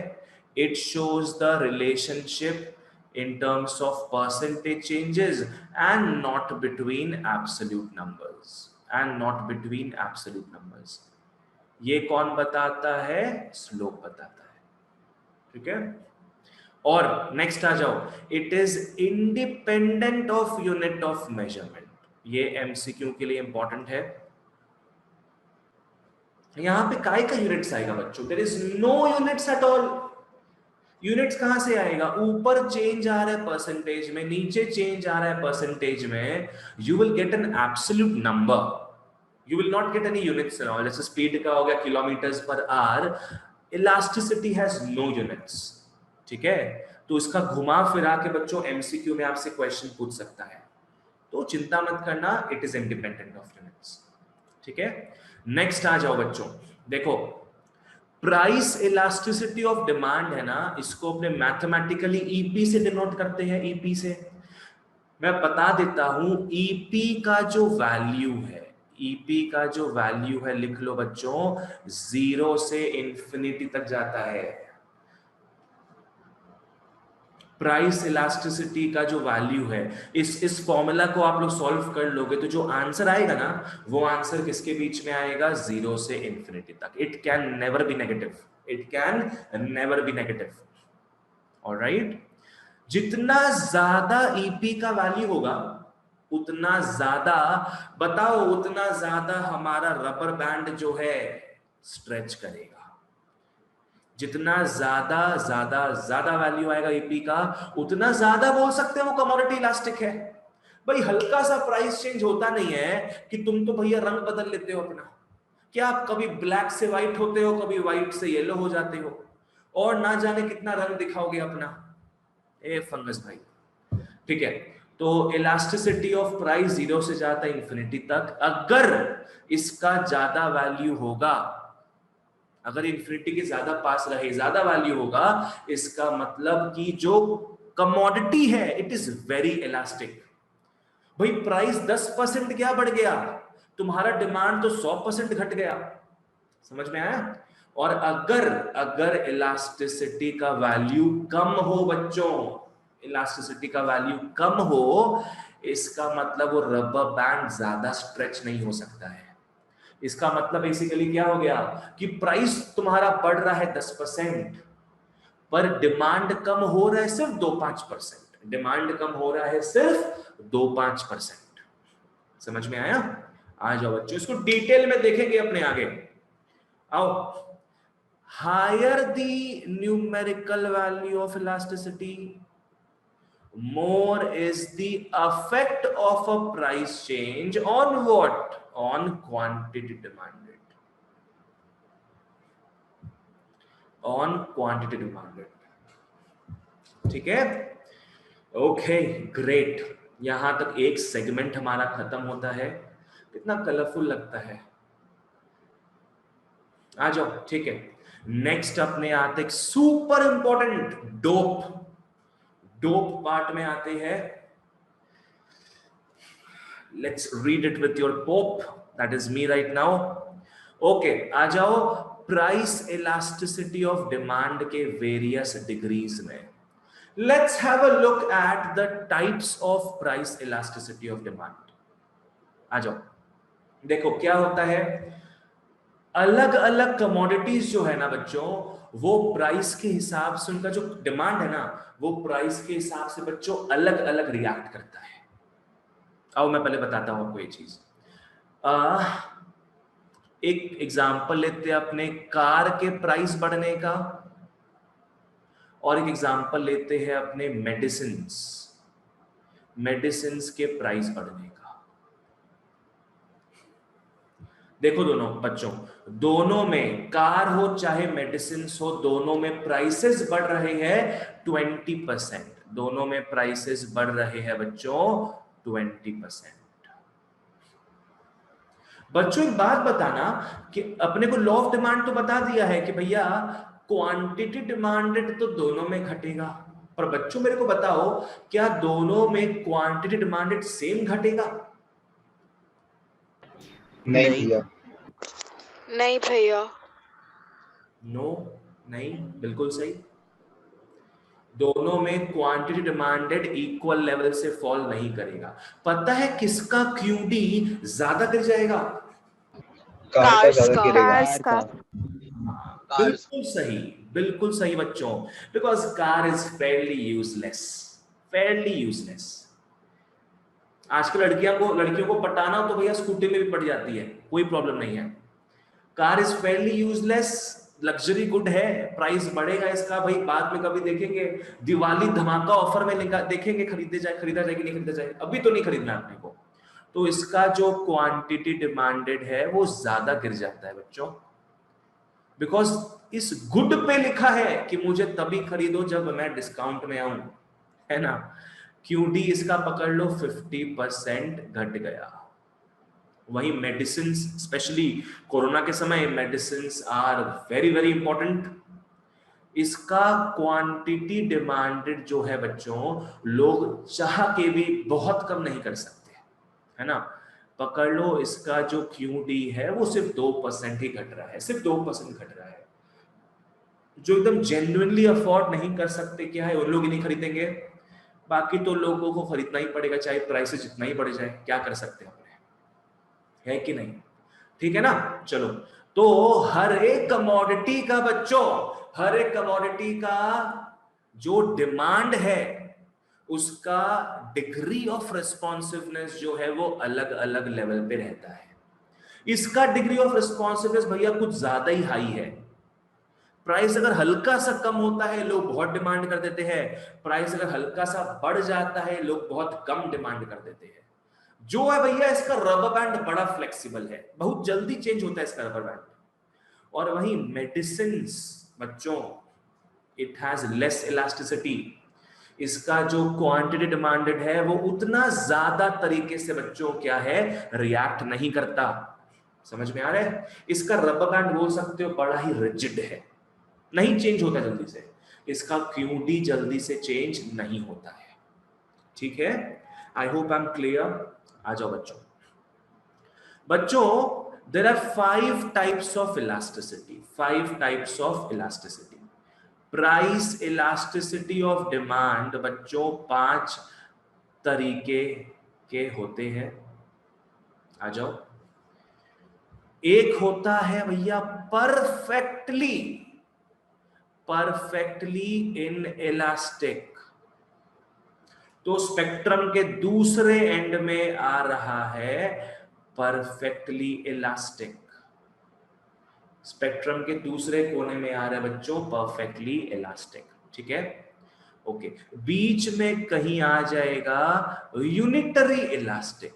it shows the relationship in terms of percentage changes and not between absolute numbers. And not between absolute numbers. ये कौन बताता है, स्लोप बताता है. ठीक है. और नेक्स्ट आ जाओ, it is independent of unit of measurement. ये एमसीक्यू के लिए इंपॉर्टेंट है. यहां पे काय का यूनिट्स आएगा बच्चों, there is no units at all. Units कहां से आएगा, ऊपर चेंज आ रहा है परसेंटेज में, नीचे चेंज आ रहा है परसेंटेज में. You will get an absolute number, you will not get any units at all. जैसे स्पीड का हो गया kilometres per hour, elasticity has no units. ठीक है. तो इसका घुमा फिरा के बच्चों एमसीक्यू में आपसे क्वेश्चन पूछ सकता है. तो चिंता मत करना, it is independent of units. ठीक है. नेक्स्ट आ जाओ बच्चों. देखो, प्राइस इलास्टिसिटी ऑफ डिमांड है ना, इसको अपने मैथमेटिकली ईपी से डिनोट करते हैं. ईपी से मैं बता देता हूं. ईपी का जो वैल्यू है, ईपी का जो वैल्यू है, लिख लो बच्चों, 0 से इंफिनिटी तक जाता है. प्राइस इलास्टिसिटी का जो वैल्यू है, इस फॉर्मूला को आप लोग सॉल्व कर लोगे तो जो आंसर आएगा ना, वो आंसर किसके बीच में आएगा, 0 से इंफिनिटी तक. It can never be negative. It can never be negative. Alright. जितना ज्यादा ईपी का वैल्यू होगा उतना ज्यादा, बताओ, उतना ज्यादा हमारा रबर बैंड जो है स्ट्रेच करेगा. जितना ज्यादा ज्यादा ज्यादा वैल्यू आएगा ईपी का, उतना ज्यादा बोल सकते हैं वो कमोडिटी इलास्टिक है. भाई हल्का सा प्राइस चेंज होता नहीं है कि तुम तो भैया रंग बदल लेते हो अपना. क्या आप कभी ब्लैक से व्हाइट होते हो, कभी व्हाइट से येलो हो जाते हो, और ना जाने कितना रंग दिखाओगे अपना. ए फंगस भाई. ठीक है. तो इलास्टिसिटी ऑफ प्राइस 0 से जाता है इंफिनिटी तक। अगर इसका ज्यादा वैल्यू होगा, अगर इंफिनिटी के ज्यादा पास रहे, ज्यादा वैल्यू होगा, इसका मतलब कि जो कमोडिटी है इट इज वेरी इलास्टिक। भाई प्राइस 10% क्या बढ़ गया, तुम्हारा डिमांड तो 100% घट गया। समझ में आया? और अगर इलास्टिसिटी का वैल्यू कम हो बच्चों, इलास्टिसिटी का वैल्यू कम हो, इसका मतलब वो रबर बैंड ज्यादा स्ट्रेच नहीं हो सकता है। इसका मतलब बेसिकली क्या हो गया कि प्राइस तुम्हारा बढ़ रहा है 10%, पर डिमांड कम हो रहा है सिर्फ 2-5%। डिमांड कम हो रहा है सिर्फ 2-5%। समझ में आया? आ जाओ बच्चों, इसको डिटेल में देखेंगे अपने आगे। आओ, higher the numerical value of elasticity, more is the effect of a price change on what? On quantity demanded. On quantity demanded. ठीक है? Okay great. यहां तक एक सेगमेंट हमारा खत्म होता है। कितना कलरफुल लगता है। आ जाओ, ठीक है। नेक्स्ट अपने आते हैं super important dope. Dope part में आते हैं। Let's read it with your pope, that is me right now. Okay, आ जाओ प्राइस इलास्टिसिटी ऑफ डिमांड के वेरियस डिग्रीज में। Let's have a look at the types of price elasticity of demand. आ जाओ, देखो क्या होता है। अलग अलग कमोडिटीज जो है ना बच्चों, वो प्राइस के हिसाब से, उनका जो डिमांड है ना, वो प्राइस के हिसाब से बच्चों अलग अलग रिएक्ट करता है। आओ मैं पहले बताता हूं आपको ये चीज। एक एग्जांपल लेते हैं अपने कार के प्राइस बढ़ने का, और एक एग्जांपल लेते हैं अपने मेडिसिन्स के प्राइस बढ़ने का। देखो दोनों बच्चों, दोनों में, कार हो चाहे मेडिसिन्स हो, दोनों में प्राइसेस बढ़ रहे हैं 20%। दोनों में प्राइसेस बढ़ रहे हैं बच्चों 20%। बच्चों एक बात बताना कि अपने को लॉ ऑफ डिमांड तो बता दिया है कि भैया क्वांटिटी डिमांडेड तो दोनों में घटेगा, पर बच्चों मेरे को बताओ क्या दोनों में क्वांटिटी डिमांडेड सेम घटेगा? नहीं भैया। नहीं भैया। नो, नहीं, बिल्कुल सही। दोनों में क्वांटिटी डिमांडेड इक्वल लेवल से फॉल नहीं करेगा। पता है किसका क्यूडी ज्यादा गिर जाएगा? कार का ज्यादा गिरेगा। कार्स का। बिल्कुल सही, बिल्कुल सही बच्चों, because car is fairly useless. आजकल लड़कियों को पटाना हो तो भैया स्कूटी में भी पट जाती है, कोई प्रॉब्लम नहीं है। Car is fairly useless, luxury good है। प्राइस बढ़ेगा इसका भाई बाद में कभी देखेंगे, दिवाली धमाका ऑफर में देखेंगे, खरीदा जाए कि नहीं खरीदा जाए, अभी तो नहीं खरीदना अपने को। तो इसका जो क्वांटिटी डिमांडेड है वो ज्यादा गिर जाता है बच्चों, बिकॉज इस गुड पे लिखा है कि मुझे तभी खरीदो जब मैं डिस्काउंट में आऊं, है ना। क्यूडी इसका पकड़ लो 50% घट गया। वही मेडिसिन, स्पेशली कोरोना के समय medicine are very very important. इसका क्वांटिटी डिमांडेड जो है बच्चों, लोग चाह के भी बहुत कम नहीं कर सकते, है ना। पकड़ लो इसका जो क्यूडी है वो सिर्फ 2% ही घट रहा है, सिर्फ 2% घट रहा है। जो एकदम जेन्युइनली अफोर्ड नहीं कर सकते क्या है, उन लोग ही नहीं खरीदेंगे, बाकी तो लोगों को खरीदना ही पड़ेगा चाहे प्राइस जितना ही बढ़ जाए। क्या कर सकते हैं अपने, है कि नहीं? ठीक है ना। चलो, तो हर एक कमोडिटी का बच्चों, हर एक कमोडिटी का जो डिमांड है उसका डिग्री ऑफ रिस्पॉन्सिवनेस जो है वो अलग अलग लेवल पे रहता है। इसका डिग्री ऑफ रिस्पॉन्सिवनेस भैया कुछ ज्यादा ही हाई है। प्राइस अगर हल्का सा कम होता है लोग बहुत डिमांड कर देते हैं, प्राइस अगर हल्का सा बढ़ जाता है लोग बहुत कम डिमांड कर देते हैं। जो है भैया इसका रबर बैंड बड़ा फ्लेक्सिबल है, बहुत जल्दी चेंज होता है इसका रबर बैंड। और वही मेडिसिन्स बच्चों, इट हैज लेस इलास्टिसिटी। इसका जो क्वांटिटी डिमांडेड है वो उतना ज्यादा तरीके से बच्चों क्या है, रिएक्ट नहीं करता। समझ में आ रहा है? इसका रबर बैंड बोल सकते हो बड़ा ही रिजिड है, नहीं चेंज होता जल्दी से। इसका क्यूडी जल्दी से चेंज नहीं होता है। ठीक है, I hope I am clear. आ जाओ बच्चों। बच्चों, there are 5 types of elasticity. 5 types of elasticity. Price elasticity of demand बच्चों 5 तरीके के होते हैं। आ जाओ। एक होता है भैया परफेक्टली इनइलास्टिक। तो स्पेक्ट्रम के दूसरे एंड में आ रहा है परफेक्टली इलास्टिक। स्पेक्ट्रम के दूसरे कोने में आ रहा है बच्चों परफेक्टली इलास्टिक। ठीक है, ओके। बीच में कहीं आ जाएगा यूनिटरी इलास्टिक।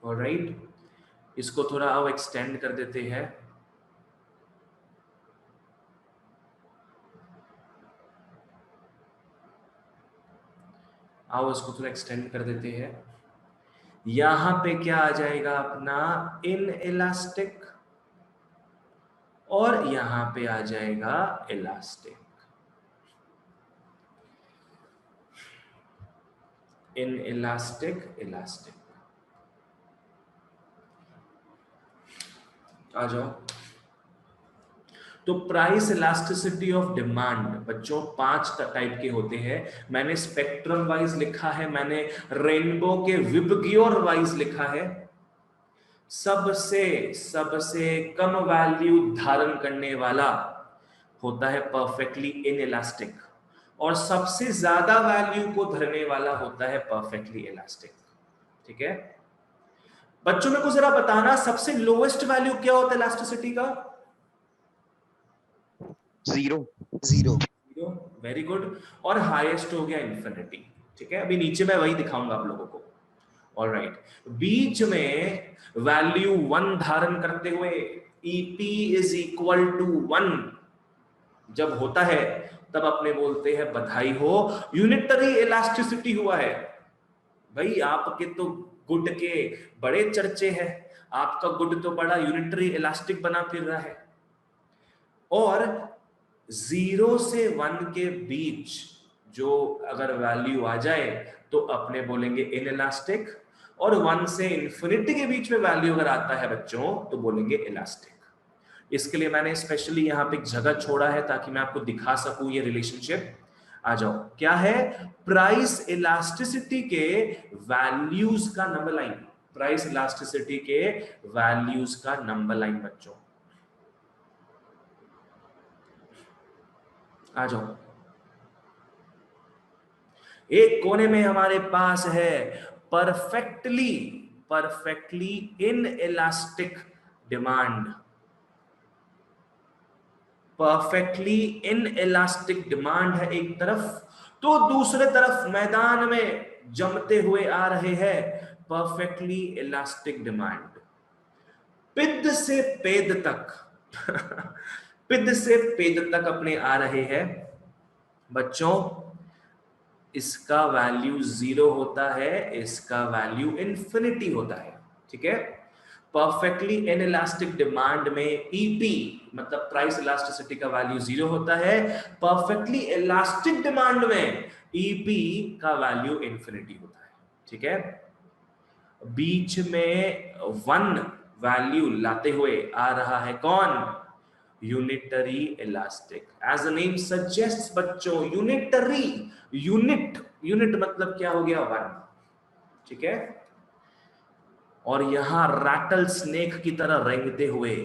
ऑलराइट, इसको थोड़ा अब एक्सटेंड कर देते हैं। आओ इसको थोड़ा एक्सटेंड कर देते हैं। यहां पे क्या आ जाएगा अपना इन इलास्टिक, और यहां पे आ जाएगा इलास्टिक। Inelastic elastic. आ जाओ। तो प्राइस इलास्टिसिटी ऑफ डिमांड बच्चों 5 टाइप के होते हैं। मैंने स्पेक्ट्रम वाइज लिखा है, मैंने रेनबो के विबग्योर वाइज लिखा है। सबसे कम वैल्यू धारण करने वाला होता है परफेक्टली इनइलास्टिक, और सबसे ज्यादा वैल्यू को धरने वाला होता है परफेक्टली इलास्टिक। ठीक है बच्चों, मेरे को जरा बताना सबसे लोएस्ट वैल्यू क्या होता है इलास्टिसिटी का? 0। Very good. और हाईएस्ट हो गया इंफिनिटी। ठीक है, अभी नीचे मैं वही दिखाऊंगा आप लोगों को। ऑलराइट, बीच में वैल्यू 1 धारण करते हुए EP इज इक्वल टू 1 जब होता है तब अपने बोलते हैं बधाई हो, यूनिटरी इलास्टिसिटी हुआ है। भाई आपके तो गुड के बड़े चर्चे हैं, आपका गुड तो बड़ा यूनिटरी इलास्टिक बना फिर रहा है। और 0 से 1 के बीच जो अगर वैल्यू आ जाए तो अपने बोलेंगे इनइलास्टिक, और 1 से इंफिनिटी के बीच में वैल्यू अगर आता है बच्चों तो बोलेंगे इलास्टिक। इसके लिए मैंने स्पेशली यहां पे एक जगह छोड़ा है ताकि मैं आपको दिखा सकूं ये रिलेशनशिप। आ जाओ, क्या है? प्राइस इलास्टिसिटी के वैल्यूज का नंबर लाइन। प्राइस इलास्टिसिटी के वैल्यूज का नंबर लाइन बच्चों। आ जाओ। एक कोने में हमारे पास है perfectly inelastic demand. Perfectly inelastic demand है एक तरफ, तो दूसरे तरफ मैदान में जमते हुए आ रहे हैं परफेक्टली इलास्टिक डिमांड। पिद से पेद तक पिद से पेद तक अपने आ रहे हैं बच्चों। इसका वैल्यू 0 होता है, इसका वैल्यू इंफिनिटी होता है। ठीक है, परफेक्टली इनइलास्टिक डिमांड में EP मतलब प्राइस इलास्टिसिटी का वैल्यू 0 होता है। परफेक्टली इलास्टिक डिमांड में EP का वैल्यू इंफिनिटी होता है। ठीक है, बीच में 1 वैल्यू लाते हुए आ रहा है कौन? Unitary elastic. As the name suggests बच्चों, यूनिटरी, यूनिट मतलब क्या हो गया? 1। ठीक है, और यहां रैटल स्नेक की तरह रेंगते हुए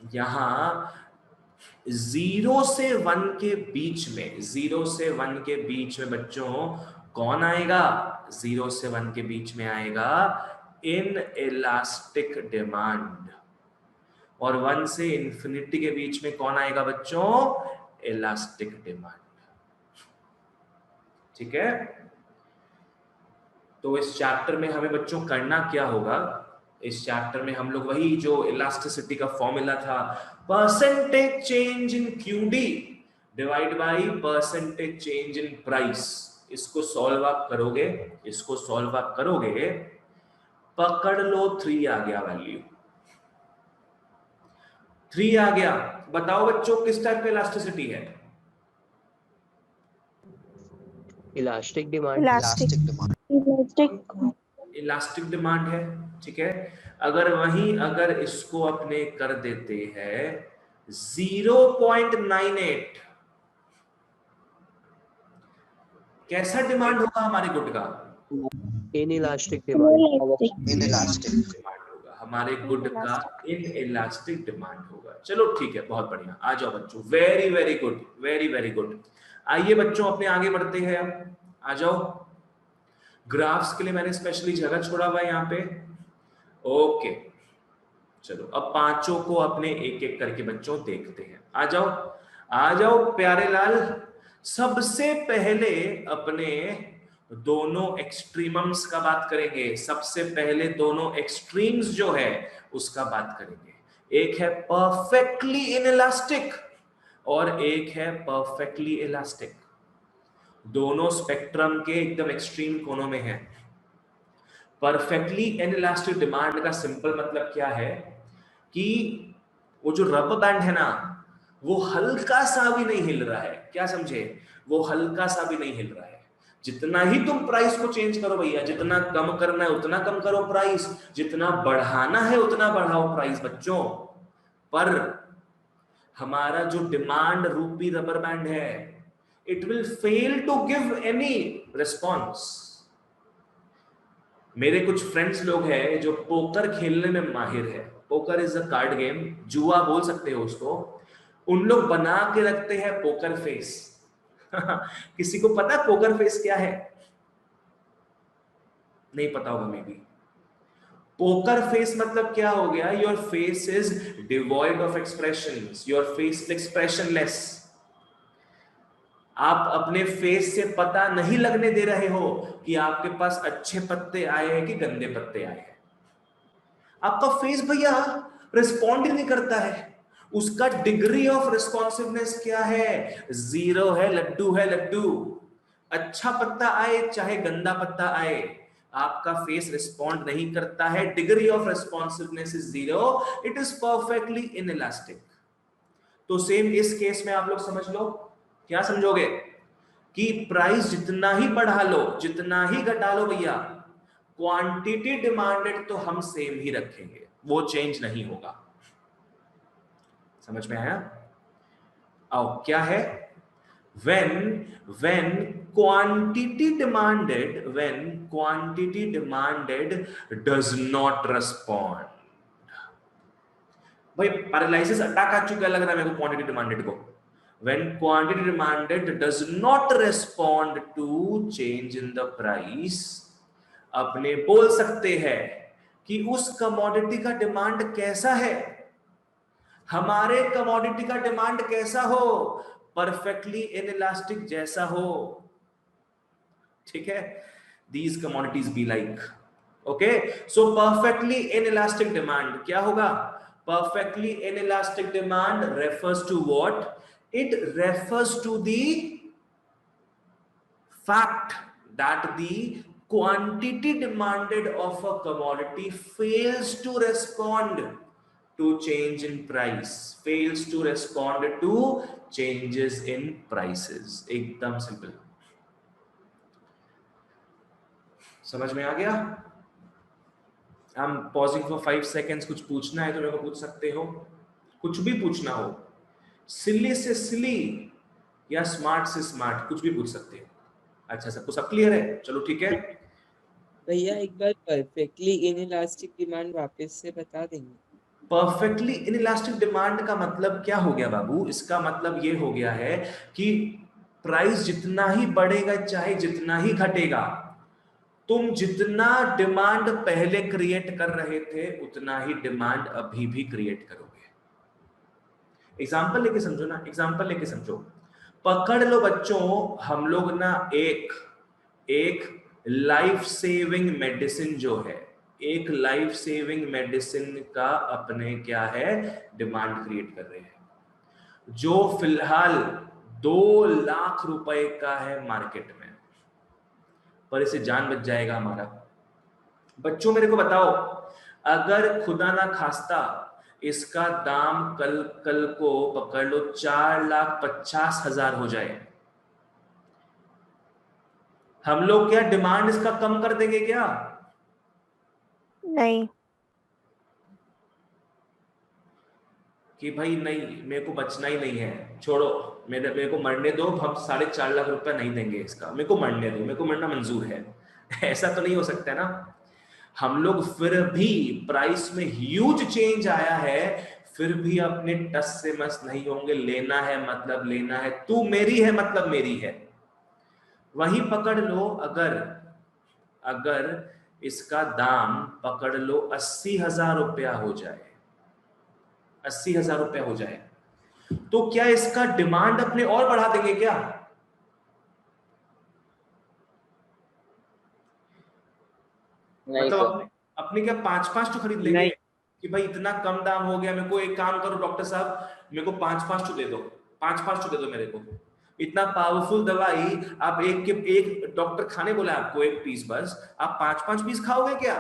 यहां 0 से 1 के बीच में, 0 से 1 के बीच में बच्चों कौन आएगा? 0 से 1 के बीच में आएगा इन इलास्टिक डिमांड, और 1 से इंफिनिटी के बीच में कौन आएगा बच्चों? Elastic demand. ठीक है, तो इस चैप्टर में हमें बच्चों करना क्या होगा? इस चैप्टर में हम लोग वही जो इलास्टिसिटी का फॉर्मूला था, percentage change in QD divide by percentage change in price. इसको सॉल्व आप करोगे, इसको सॉल्व आप करोगे, पकड़ लो 3 आ गया वैल्यू, 3 आ गया। बताओ बच्चों किस टाइप का इलास्टिसिटी है? Elastic demand. इलास्टिक डिमांड है, ठीक है। अगर इसको अपने कर देते हैं 0.98, कैसा डिमांड होगा हमारे गुड का? Inelastic demand. डिमांड होगा हमारे गुड का, इन इलास्टिक डिमांड होगा। चलो ठीक है, बहुत बढ़िया, आ जाओ बच्चों, very very good, very very good. आइए बच्चों अपने आगे बढ़ते हैं, अब आ जाओ। ग्राफ्स के लिए मैंने स्पेशली जगह छोड़ा हुआ है यहाँ पे। ओके चलो अब पांचों को अपने एक एक करके बच्चों देखते हैं। आ जाओ, आ जाओ प्यारे लाल। सबसे पहले अपने दोनों एक्सट्रीमम्स का बात करेंगे। सबसे पहले दोनों एक्सट्रीम्स जो है उसका बात करेंगे। एक है परफेक्टली इनइलास्टिक और एक है परफेक्टली इलास्टिक। दोनों स्पेक्ट्रम के एकदम एक्सट्रीम कोनों में है। परफेक्टली इनइलास्टिक डिमांड का सिंपल मतलब क्या है कि वो जो रबर बैंड है ना, वो हल्का सा भी नहीं हिल रहा है। क्या समझे? वो हल्का सा भी नहीं हिल रहा है। जितना ही तुम प्राइस को चेंज करो भैया, जितना कम करना है उतना कम करो प्राइस, जितना बढ़ाना है उतना बढ़ाओ प्राइस बच्चों, पर हमारा जो डिमांड रूपी रबर बैंड है, it will fail to give any response. मेरे कुछ फ्रेंड्स लोग हैं जो पोकर खेलने में माहिर है। Poker is a card game, जुआ बोल सकते हो उसको। उन लोग बना के रखते हैं पोकर फेस। किसी को पता पोकर फेस क्या है? नहीं पता होगा मे बी। पोकर फेस मतलब क्या हो गया? Your face is devoid of expressions, your face is expressionless. आप अपने फेस से पता नहीं लगने दे रहे हो कि आपके पास अच्छे पत्ते आए हैं कि गंदे पत्ते आए हैं। आपका फेस भैया रिस्पॉन्ड ही नहीं करता है। उसका डिग्री ऑफ रिस्पॉन्सिवनेस क्या है? 0 है लड्डू, है लड्डू। अच्छा पत्ता आए चाहे गंदा पत्ता आए, आपका फेस रिस्पॉन्ड नहीं करता है। Degree of responsiveness is 0, it is perfectly inelastic. तो सेम इस केस में आप लोग समझ लो। क्या समझोगे? कि प्राइस जितना ही बढ़ा लो, जितना ही घटा लो भैया, क्वांटिटी डिमांडेड तो हम सेम ही रखेंगे, वो चेंज नहीं होगा। समझ में आया? आओ क्या है? when quantity demanded does not respond। भाई पैरालिसिस अटैक आ चुका लग रहा है मेरे को क्वांटिटी डिमांडेड को। when quantity demanded does not respond to change in the price, अपने बोल सकते हैं कि उस कमोडिटी का डिमांड कैसा है। हमारे कमोडिटी का डिमांड कैसा हो? परफेक्टली इनइलास्टिक जैसा हो। ठीक है? these commodities be like, okay, so perfectly inelastic demand क्या होगा? Perfectly inelastic demand refers to what? It refers to the fact that the quantity demanded of a commodity fails to respond to change in price, fails to respond to changes in prices। एकदम सिंपल। समझ में आ गया? I'm pausing for 5 seconds। कुछ पूछना है तो मेरे को पूछ सकते हो, कुछ भी पूछना हो, सिली से सिली या स्मार्ट से स्मार्ट, कुछ भी पूछ सकते हो। अच्छा सब क्लियर है? चलो ठीक है। भैया एक बार परफेक्टली इनइलास्टिक डिमांड वापस से बता देंगे? परफेक्टली इनइलास्टिक डिमांड का मतलब क्या हो गया बाबू? इसका मतलब ये हो गया है कि प्राइस जितना ही बढ़ेगा चाहे जितना ही घटेगा, तुम जितना डिमांड पहले क्रिएट कर रहे थे उतना ही डिमांड अभी भी क्रिएट करोगे। एग्जांपल लेके समझो ना, एग्जांपल लेके समझो। पकड़ लो बच्चों, हम लोग ना एक लाइफ सेविंग मेडिसिन जो है, एक लाइफ सेविंग मेडिसिन का अपने क्या है? डिमांड क्रिएट कर रहे हैं, जो फिलहाल 2 लाख रुपए का है मार्केट में, पर इसे जान बच जाएगा हमारा। बच्चों मेरे को बताओ, अगर खुदा ना खास्ता इसका दाम कल को पकड़ लो 4,50,000 हो जाए, हम लोग क्या डिमांड इसका कम कर देंगे क्या? नहीं। कि भाई नहीं, मेरे को बचना ही नहीं है, छोड़ो, मेरे को मरने दो, हम 4.5 लाख रुपया नहीं देंगे इसका, मेरे को मरने दो, मेरे को मरना मंजूर है। ऐसा तो नहीं हो सकता है ना। हम लोग फिर भी प्राइस में ह्यूज चेंज आया है, फिर भी अपने टस से मस नहीं होंगे, लेना है मतलब लेना है, तू मेरी है मतलब मेरी है। वही पकड़ लो, अगर इसका दाम पकड़ लो 80,000 रुपया हो जाए, 80,000 रुपया हो जाए, तो क्या इसका डिमांड अपने और बढ़ा देंगे क्या? नहीं मतलब तो अपने क्या 5-5 तो खरीद लेंगे नहीं। कि भाई इतना कम दाम हो गया, मेरे को एक काम करो डॉक्टर साहब, मेरे को 5-5 दे दो, 5-5 दे दो मेरे को। इतना पावरफुल दवाई आप एक डॉक्टर खाने बोला आपको 1 पीस, बस आप 5-5 पीस खाओगे क्या?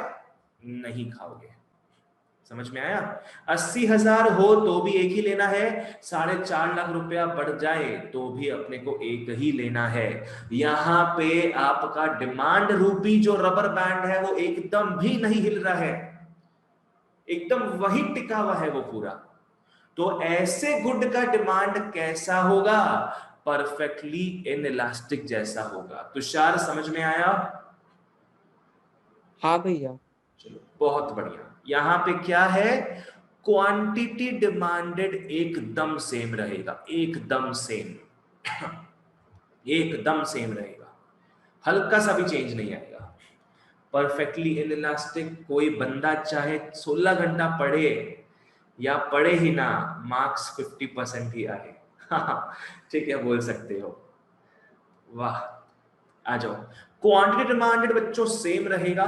नहीं खाओगे। समझ में आया? 80,000 हो तो भी एक ही लेना है, 4.5 लाख रुपया बढ़ जाए तो भी अपने को एक ही लेना है। यहां पे आपका डिमांड रूपी जो रबर बैंड है वो एकदम भी नहीं हिल रहा है, एकदम वही टिका हुआ है वो पूरा। तो ऐसे गुड का डिमांड कैसा होगा? परफेक्टली इनइलास्टिक जैसा होगा। तुषार समझ में आया? हाँ भैया। चलो बहुत बढ़िया। यहां पे क्या है? क्वांटिटी डिमांडेड एकदम सेम रहेगा, एकदम सेम, एकदम सेम रहेगा, हल्का सा भी चेंज नहीं आएगा। परफेक्टली इनइलास्टिक, कोई बंदा चाहे 16 घंटा पढ़े या पढ़े ही ना, मार्क्स 50% ही आए। ठीक है, बोल सकते हो। वाह, आ जाओ। क्वांटिटी डिमांडेड बच्चों सेम रहेगा,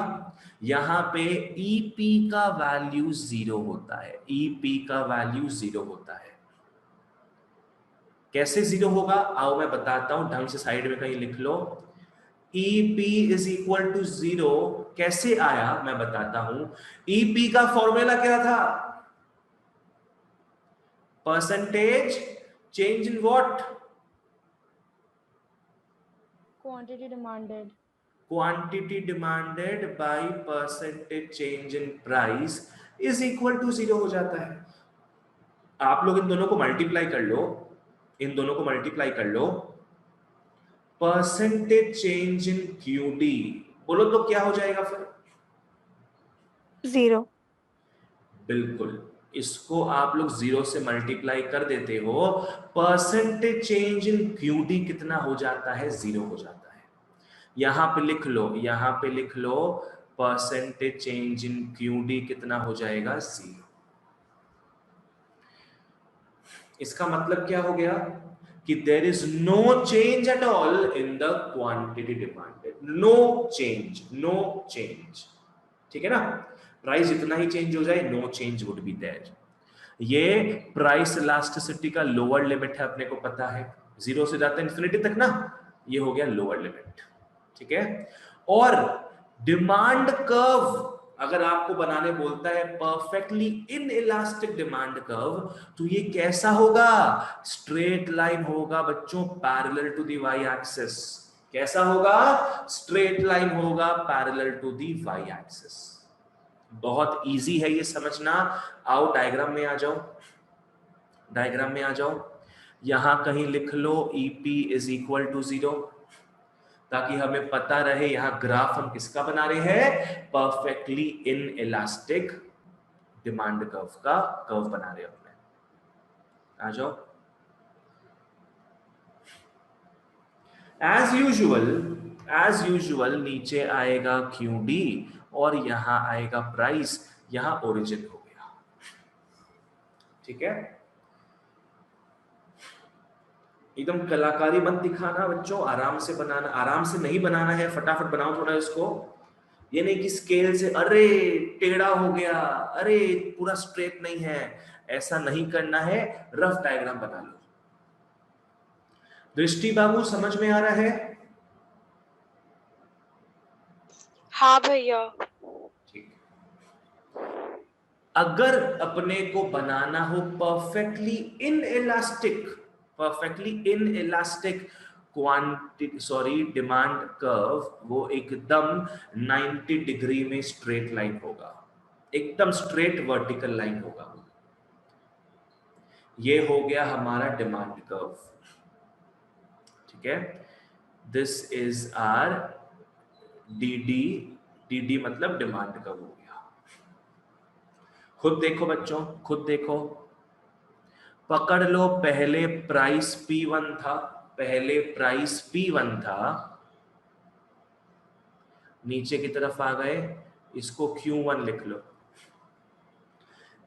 यहां पे ईपी का वैल्यू 0 होता है, ईपी का वैल्यू 0 होता है। कैसे 0 होगा आओ मैं बताता हूं, ढंग से साइड में कहीं लिख लो। ईपी इज इक्वल टू 0 कैसे आया मैं बताता हूं। ईपी का फॉर्मूला क्या था? Percentage change in what? Quantity demanded. Quantity demanded by percentage change in price is equal to 0 हो जाता है। आप लोग इन दोनों को मल्टीप्लाई कर लो, इन दोनों को मल्टीप्लाई कर लो, परसेंटेज चेंज इन क्यूडी बोलो तो क्या हो जाएगा फिर? 0। बिल्कुल, इसको आप लोग 0 से मल्टीप्लाई कर देते हो, परसेंटेज चेंज इन क्यूडी कितना हो जाता है? 0 हो जाता है। यहां पे लिख लो, यहां पे लिख लो, परसेंटेज चेंज इन क्यूडी कितना हो जाएगा? 0। इसका मतलब क्या हो गया कि there is no change at all in the quantity demanded, no change, no change. ठीक है ना? प्राइस जितना ही चेंज हो जाए, no change would be there. ये प्राइस इलास्टिसिटी का लोअर लिमिट है, अपने को पता है, 0 से जाता है इंफिनिटी तक ना, ये हो गया लोअर लिमिट। ठीक है? और डिमांड कर्व अगर आपको बनाने बोलता है परफेक्टली इनइलास्टिक डिमांड कर्व, तो ये कैसा होगा? स्ट्रेट लाइन होगा बच्चों, parallel to the Y axis. कैसा होगा? स्ट्रेट लाइन होगा parallel to the Y axis. बहुत इजी है ये समझना। आओ डायग्राम में आ जाओ, डायग्राम में आ जाओ। यहां कहीं लिख लो ईपी इज इक्वल टू 0, ताकि हमें पता रहे यहां ग्राफ हम किसका बना रहे हैं? परफेक्टली इनइलास्टिक डिमांड कर्व का कर्व बना रहे हैं। आ जाओ। एज यूजुअल नीचे आएगा क्यूडी और यहां आएगा प्राइस, यहां ओरिजिन हो गया। ठीक है? एकदम कलाकारी मत दिखाना बच्चों, आराम से बनाना, आराम से नहीं बनाना है, फटाफट बनाओ थोड़ा इसको। ये नहीं कि स्केल से अरे टेढ़ा हो गया, अरे पूरा स्ट्रेट नहीं है, ऐसा नहीं करना है। रफ डायग्राम बना लो। दृष्टि बाबू समझ में आ रहा है? हाँ भैया। ठीक। अगर अपने को बनाना हो perfectly inelastic quantity demand curve, वो एकदम 90 डिग्री में स्ट्रेट लाइन होगा, एकदम स्ट्रेट वर्टिकल लाइन होगा। ये हो गया हमारा डिमांड कर्व, ठीक है। दिस इज आर डी मतलब डिमांड कर्व हो गया। खुद देखो बच्चों, खुद देखो, पकड़ लो पहले प्राइस P1 था, पहले प्राइस P1 था, नीचे की तरफ आ गए, इसको Q1 लिख लो।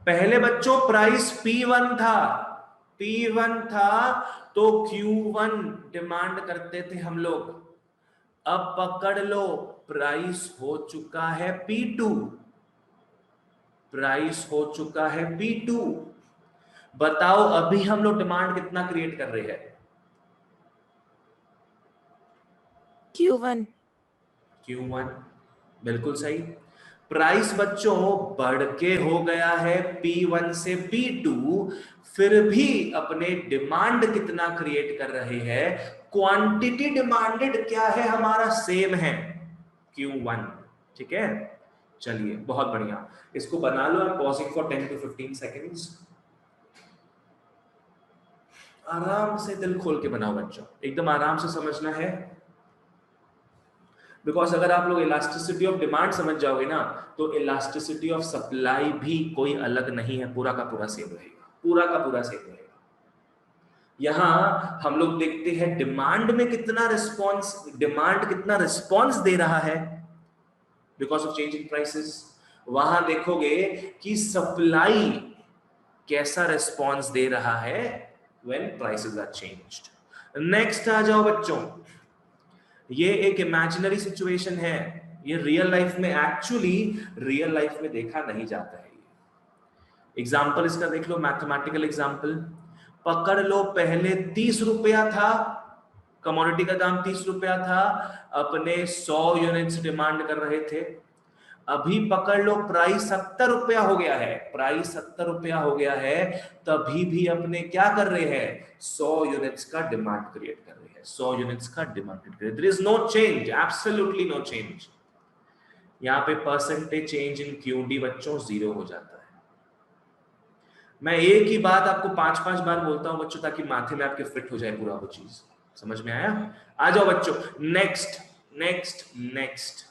पहले बच्चों प्राइस P1 था तो Q1 डिमांड करते थे हम लोग। अब पकड़ लो प्राइस हो चुका है P2, प्राइस हो चुका है P2। बताओ अभी हम लोग डिमांड कितना क्रिएट कर रहे हैं? Q1। Q1 बिल्कुल सही। प्राइस बच्चों बढ़ के हो गया है P1 से P2, फिर भी अपने डिमांड कितना क्रिएट कर रहे हैं? क्वांटिटी डिमांडेड क्या है हमारा? सेम है, Q1, ठीक है। चलिए बहुत बढ़िया, इसको बना लो। I'm pausing for 10 to 15 seconds। आराम से दिल खोल के बनाओ बच्चों, एकदम आराम से समझना है, बिकॉज अगर आप लोग इलास्टिसिटी ऑफ डिमांड समझ जाओगे ना, तो इलास्टिसिटी ऑफ सप्लाई भी कोई अलग नहीं है, पूरा का पूरा सेम रहेगा, पूरा का पूरा सेम रहेगा। यहां हम लोग देखते हैं डिमांड में कितना रिस्पॉन्स, डिमांड कितना रिस्पॉन्स दे रहा है because of change in prices. वहां देखोगे कि सप्लाई कैसा रिस्पॉन्स दे रहा है when prices are changed. Next आ जाओ बच्चों, ये एक इमेजिनरी सिचुएशन है, ये रियल लाइफ में, एक्चुअली रियल लाइफ में देखा नहीं जाता है। एग्जाम्पल इसका देख लो, मैथमेटिकल एग्जाम्पल। पकड़ लो पहले 30 रुपया था, कमोडिटी का दाम 30 रुपया था, अपने 100 यूनिट्स डिमांड कर रहे थे। अभी पकड़ लो प्राइस 70 रुपया हो गया है, प्राइस 70 रुपया हो गया है, तभी भी अपने क्या कर रहे हैं? 100 यूनिट्स का डिमांड क्रिएट कर रहे हैं, 100 यूनिट्स का demand create. There is no change, absolutely no change. यहाँ पे परसेंटेज चेंज इन क्यूडी बच्चों 0 हो जाता है। मैं एक ही बात आपको 5-5 बार बोलता हूं बच्चों, ताकि माथे में आपके फिट हो जाए पूरा वो चीज। समझ में आया? आ जाओ बच्चों, next next next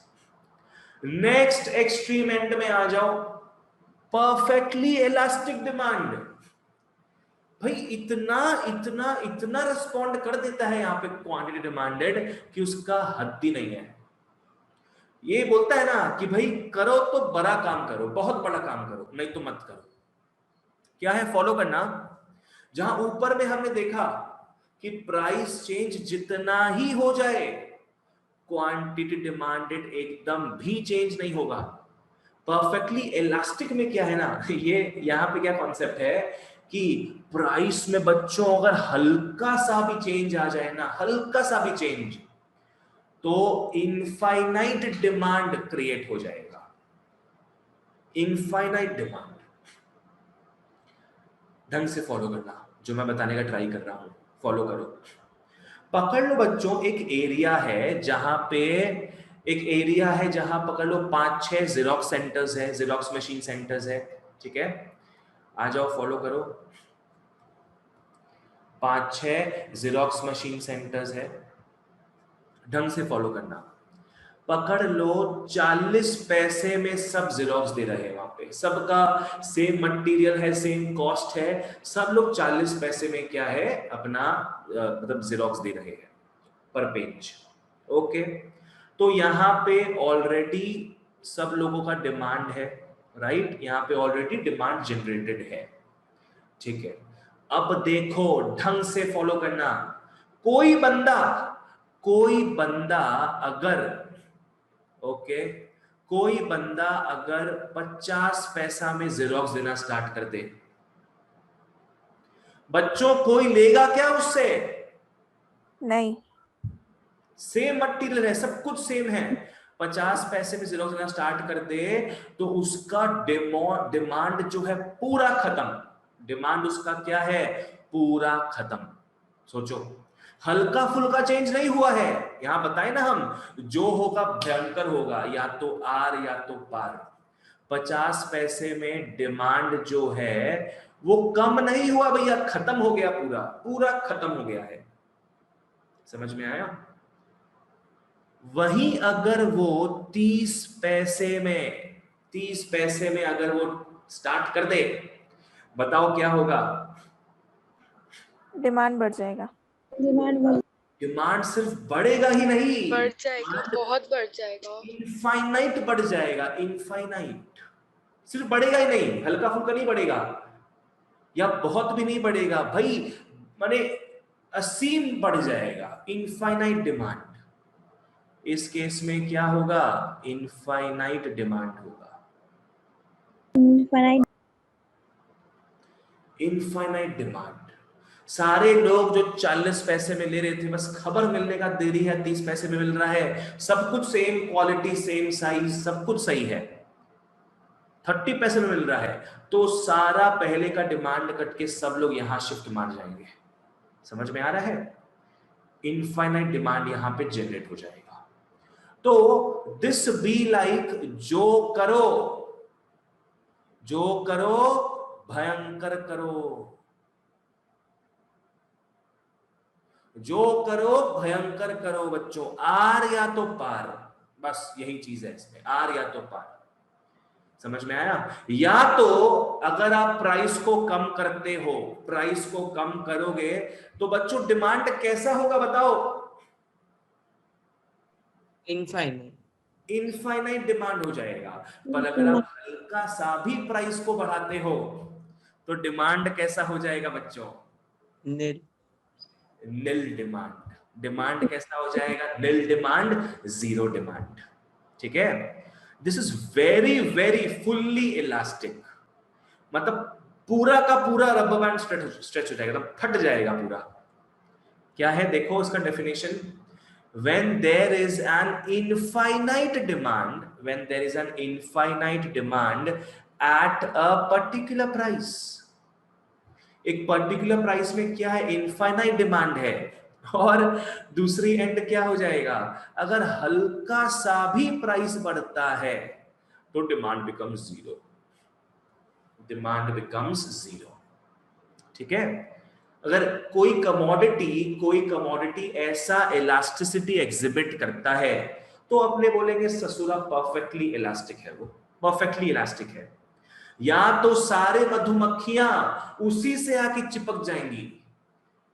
next extreme and में आ जाओ, परफेक्टली इलास्टिक डिमांड। भाई इतना इतना इतना रिस्पॉन्ड कर देता है यहाँ पे क्वांटिटी डिमांडेड कि उसका हद ही नहीं है। ये बोलता है ना कि भाई करो तो बड़ा काम करो, बहुत बड़ा काम करो, नहीं तो मत करो। क्या है? फॉलो करना। जहां ऊपर में हमने देखा कि प्राइस चेंज जितना ही हो जाए, क्वांटिटी डिमांडेड एकदम भी चेंज नहीं होगा। परफेक्टली इलास्टिक में क्या है ना, ये यहां पे क्या कॉन्सेप्ट है कि प्राइस में बच्चों अगर हल्का सा भी चेंज आ जाए ना, हल्का सा भी चेंज, तो इनफाइनाइट डिमांड क्रिएट हो जाएगा, इनफाइनाइट डिमांड। ढंग से फॉलो करना, जो मैं बताने का ट्राई कर रहा हूं, फॉलो करो। पकड़ लो बच्चों एक एरिया है जहां पे, एक एरिया है जहां पकड़ लो 5-6 जेरोक्स सेंटर्स है, जेरोक्स मशीन सेंटर्स है, ठीक है। आ जाओ फॉलो करो, 5-6 जेरोक्स मशीन सेंटर्स है, ढंग से फॉलो करना। पकड़ लो 40 पैसे में सब जेरोक्स दे रहे हैं, वहां पे सबका सेम मटेरियल है, सेम कॉस्ट है, सब लोग 40 पैसे में क्या है अपना मतलब जेरोक्स दे रहे हैं पर पेज। ओके, तो यहाँ पे ऑलरेडी सब लोगों का डिमांड है, राइट? यहाँ पे ऑलरेडी डिमांड जनरेटेड है, ठीक है। अब देखो ढंग से फॉलो करना। कोई बंदा अगर, ओके, कोई बंदा अगर 50 पैसा में जेरोक्स देना स्टार्ट कर दे, बच्चों कोई लेगा क्या उससे? नहीं। सेम मटेरियल है, सब कुछ सेम है। 50 पैसे में जेरोक्स लेना स्टार्ट कर दे तो उसका डिमांड जो है पूरा खत्म। डिमांड उसका क्या है? पूरा खत्म। सोचो, हल्का फुल्का चेंज नहीं हुआ है। यहां बताए ना हम, जो होगा भयंकर होगा, या तो आर या तो पार। 50 पैसे में डिमांड जो है वो कम नहीं हुआ भैया, खत्म हो गया, पूरा पूरा खत्म हो गया है। समझ में आया? वहीं अगर वो 30 पैसे में 30 पैसे में अगर वो स्टार्ट कर दे, बताओ क्या होगा? डिमांड बढ़ जाएगा। डिमांड सिर्फ बढ़ेगा ही नहीं, बढ़ जाएगा, बहुत बढ़ जाएगा। इनफाइनाइट बढ़ जाएगा, इनफाइनाइट। सिर्फ बढ़ेगा ही नहीं, हल्का फुल्का नहीं बढ़ेगा या बहुत भी नहीं बढ़ेगा भाई, माने असीम बढ़ जाएगा, इनफाइनाइट डिमांड। इस केस में क्या होगा? इनफाइनाइट डिमांड होगा, इनफाइनाइट डिमांड। सारे लोग जो 40 पैसे में ले रहे थे, बस खबर मिलने का देरी है, 30 पैसे में मिल रहा है, सब कुछ सेम क्वालिटी, सेम साइज, सब कुछ सही है, 30 पैसे में मिल रहा है, तो सारा पहले का डिमांड कट के सब लोग यहां शिफ्ट मार जाएंगे। समझ में आ रहा है? इनफाइनाइट डिमांड यहां पे जनरेट हो जाएगा। तो दिस बी लाइक, जो करो भयंकर करो, जो करो भयंकर करो बच्चों। आर या तो पार, बस यही चीज है इसमें, आर या तो पार। समझ में आया? या तो अगर आप प्राइस को कम करते हो, प्राइस को कम करोगे तो बच्चों डिमांड कैसा होगा बताओ? इनफाइनाइट। इनफाइनाइट डिमांड हो जाएगा। पर अगर आप हल्का सा भी प्राइस को बढ़ाते हो तो डिमांड कैसा हो जाएगा बच्चों? निल। निल डिमांड। डिमांड कैसा हो जाएगा? निल डिमांड, जीरो डिमांड। ठीक है? This is very very fully elastic, मतलब पूरा का पूरा रबर बैंड स्ट्रेच हो जाएगा, मतलब फट जाएगा पूरा। क्या है देखो उसका definition? when there is an infinite demand, when there is an infinite demand at a particular price, एक पर्टिकुलर प्राइस में क्या है? इनफाइनाइट डिमांड है। और दूसरी एंड क्या हो जाएगा? अगर हल्का सा भी प्राइस बढ़ता है तो demand becomes zero, demand becomes zero. ठीक है? अगर कोई कमोडिटी ऐसा इलास्टिसिटी एग्जिबिट करता है तो अपने बोलेंगे ससुरा परफेक्टली इलास्टिक है, वो परफेक्टली इलास्टिक है। या तो सारे मधुमक्खियां उसी से आके चिपक जाएंगी,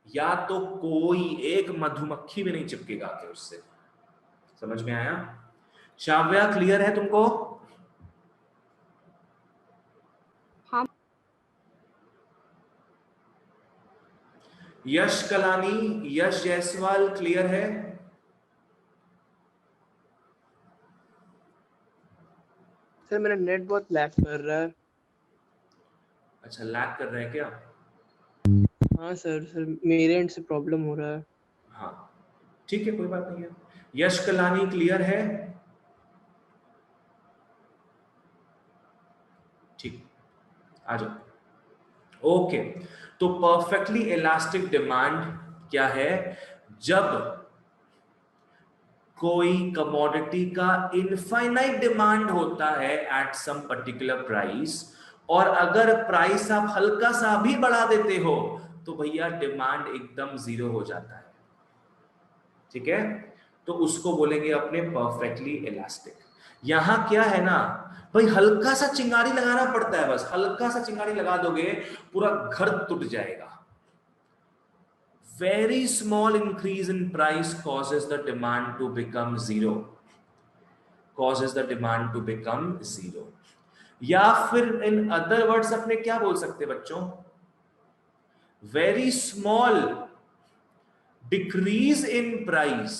या तो कोई एक मधुमक्खी भी नहीं चिपकेगा आके उससे। समझ में आया? शाव्या क्लियर है तुमको? हाँ। यश कलानी, यश जायसवाल क्लियर है? सर मेरा नेट बहुत लैग कर रहा है। अच्छा, लैग कर रहा है क्या? हाँ सर मेरे एंड से प्रॉब्लम हो रहा है। हाँ ठीक है, कोई बात नहीं है। यश कलानी क्लियर है? ठीक, आ जाओ। ओके, तो परफेक्टली इलास्टिक डिमांड क्या है? जब कोई कमोडिटी का इनफाइनाइट डिमांड होता है एट सम पर्टिकुलर प्राइस, और अगर प्राइस आप हल्का सा भी बढ़ा देते हो तो भैया डिमांड एकदम जीरो हो जाता है। ठीक है? तो उसको बोलेंगे अपने परफेक्टली इलास्टिक। यहां क्या है ना भाई, हल्का सा चिंगारी लगाना पड़ता है, बस हल्का सा चिंगारी लगा दोगे पूरा घर टूट जाएगा। Very small increase in price causes the demand to become zero, causes the demand to become zero। या फिर इन अदर वर्ड्स अपने क्या बोल सकते बच्चों? Very small decrease in price,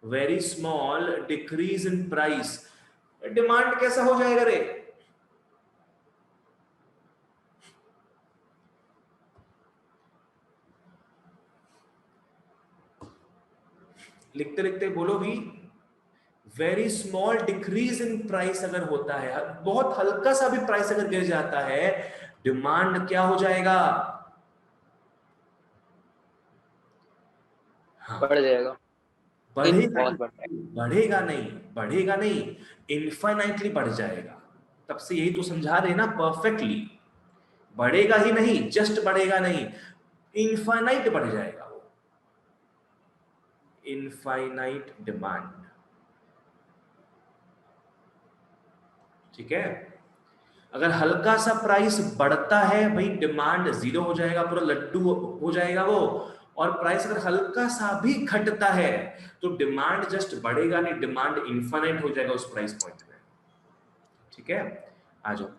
very small decrease in price, demand कैसा हो जाएगा रे? लिखते लिखते बोलो भी, very small decrease in price अगर होता है, बहुत हल्का सा भी प्राइस अगर गिर जाता है, डिमांड क्या हो जाएगा? हाँ, बढ़ जाएगा। बढ़ेगा, बहुत बढ़ जाएगा। बढ़ेगा नहीं, बढ़ेगा नहीं, इनफाइनाइटली बढ़ जाएगा। तब से यही तो समझा रहे ना परफेक्टली, बढ़ेगा ही नहीं, जस्ट बढ़ेगा नहीं, इनफाइनाइट बढ़ जाएगा वो, इनफाइनाइट डिमांड। ठीक है, अगर हल्का सा प्राइस बढ़ता है भाई, डिमांड जीरो हो जाएगा, पूरा लड्डू हो जाएगा वो। और प्राइस अगर हल्का सा भी घटता है तो डिमांड जस्ट बढ़ेगा नहीं, डिमांड इनफाइनाइट हो जाएगा उस प्राइस पॉइंट में। ठीक है, आ जाओ।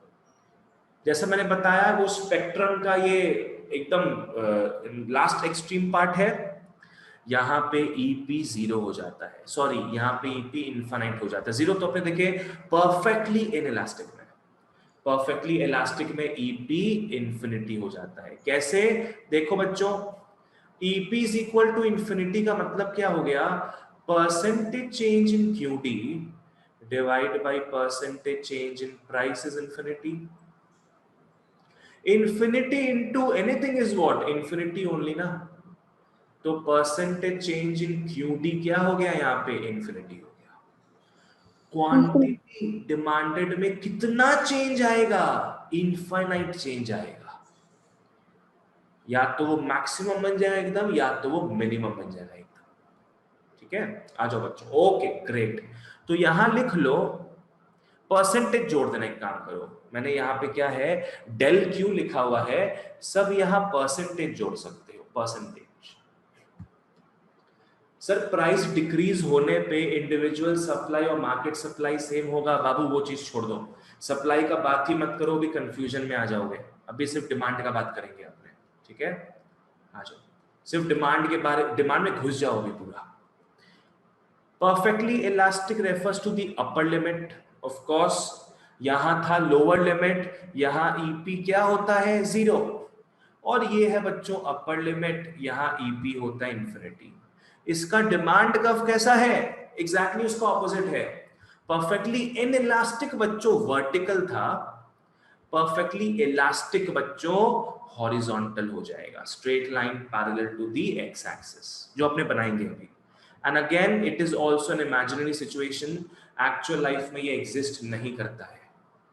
जैसा मैंने बताया वो स्पेक्ट्रम का ये एकदम लास्ट एक्सट्रीम पार्ट है, यहाँ पे ईपी जीरो हो जाता है, सॉरी यहाँ पे ईपी इनफाइनाइट हो जाता है। जीरो तो अपने देखे परफेक्टली इनइलास्टिक में, परफेक्टली इलास्टिक में ईपी इंफिनिटी हो जाता है। कैसे? देखो बच्चों, EP is equal to infinity का मतलब क्या हो गया? Percentage change in QD divide by percentage change in price is infinity. Infinity into anything is what? Infinity only ना। तो परसेंटेज चेंज इन क्यूडी क्या हो गया यहाँ पे? इंफिनिटी हो गया। क्वांटिटी डिमांडेड में कितना चेंज आएगा? इनफाइनाइट चेंज आएगा। या तो वो मैक्सिमम बन जाएगा एकदम, या तो वो मिनिमम बन जाएगा एकदम। ठीक है, आ जाओ बच्चों। ओके ग्रेट, तो यहां लिख लो, परसेंटेज जोड़ देना। एक काम करो, मैंने यहाँ पे क्या है, डेल क्यू लिखा हुआ है, सब यहां परसेंटेज जोड़ सकते हो। परसेंटेज सर, प्राइस डिक्रीज होने पे इंडिविजुअल सप्लाई और मार्केट सप्लाई सेम होगा? बाबू वो चीज छोड़ दो, सप्लाई का बात ही मत करो, भी कंफ्यूजन में आ जाओगे। अभी सिर्फ डिमांड का बात करेंगे अपने। ठीक है, आ जाओ, सिर्फ डिमांड के बारे, डिमांड में घुस जाओगे पूरा। Perfectly elastic refers to the upper limit, of course यहां था लोअर लिमिट, यहां ईपी क्या होता है? जीरो। और ये है बच्चों अपर लिमिट, यहां ईपी होता है इंफिनिटी। इसका डिमांड कर्व कैसा है? एग्जैक्टली उसका ऑपोजिट है। परफेक्टली इनइलास्टिक बच्चों वर्टिकल था, परफेक्टली इलास्टिक बच्चों हॉरिजॉन्टल हो जाएगा, straight line parallel to the x axis, जो अपने बनाएंगे अभी। And again it is also an imaginary situation, actual life में ये एग्जिस्ट नहीं करता है,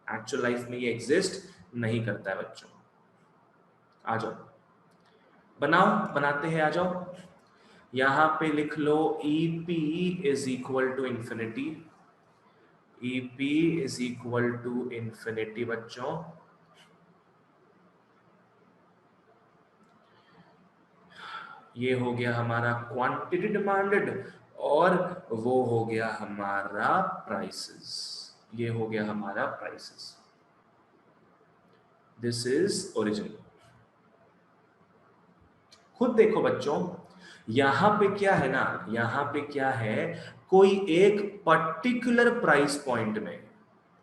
एक्चुअल लाइफ में ये एग्जिस्ट नहीं करता है बच्चों। आ जाओ, बनाओ, बनाते हैं, आ जाओ। यहां पे लिख लो EP is equal to infinity, EP is equal to infinity बच्चों। ये हो गया हमारा क्वांटिटी डिमांडेड, और वो हो गया हमारा प्राइसेस, ये हो गया हमारा प्राइसेस। This is original. खुद देखो बच्चों, यहां पे क्या है ना, यहां पे क्या है, कोई एक पर्टिकुलर प्राइस पॉइंट में,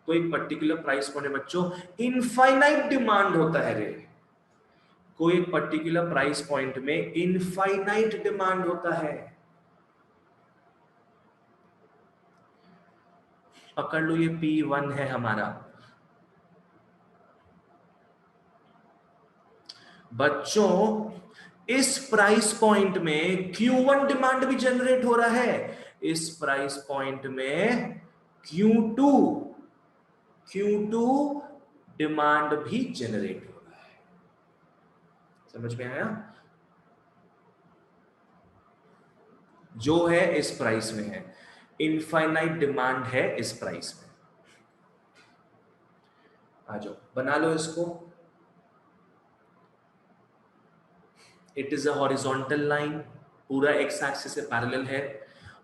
कोई पर्टिकुलर प्राइस पॉइंट में बच्चों इनफाइनाइट डिमांड होता है रे, कोई पर्टिकुलर प्राइस पॉइंट में इनफाइनाइट डिमांड होता है। पकड़ लो, ये P1 है हमारा बच्चों। इस प्राइस पॉइंट में Q1 डिमांड भी जनरेट हो रहा है, इस प्राइस पॉइंट में Q2 डिमांड भी जनरेट हो रहा है। समझ में आया? जो है इस प्राइस में है, इनफाइनाइट डिमांड है इस प्राइस में। आ जाओ, बना लो इसको। It is a horizontal line, पूरा एक्स एक्सिस से पैरेलल है,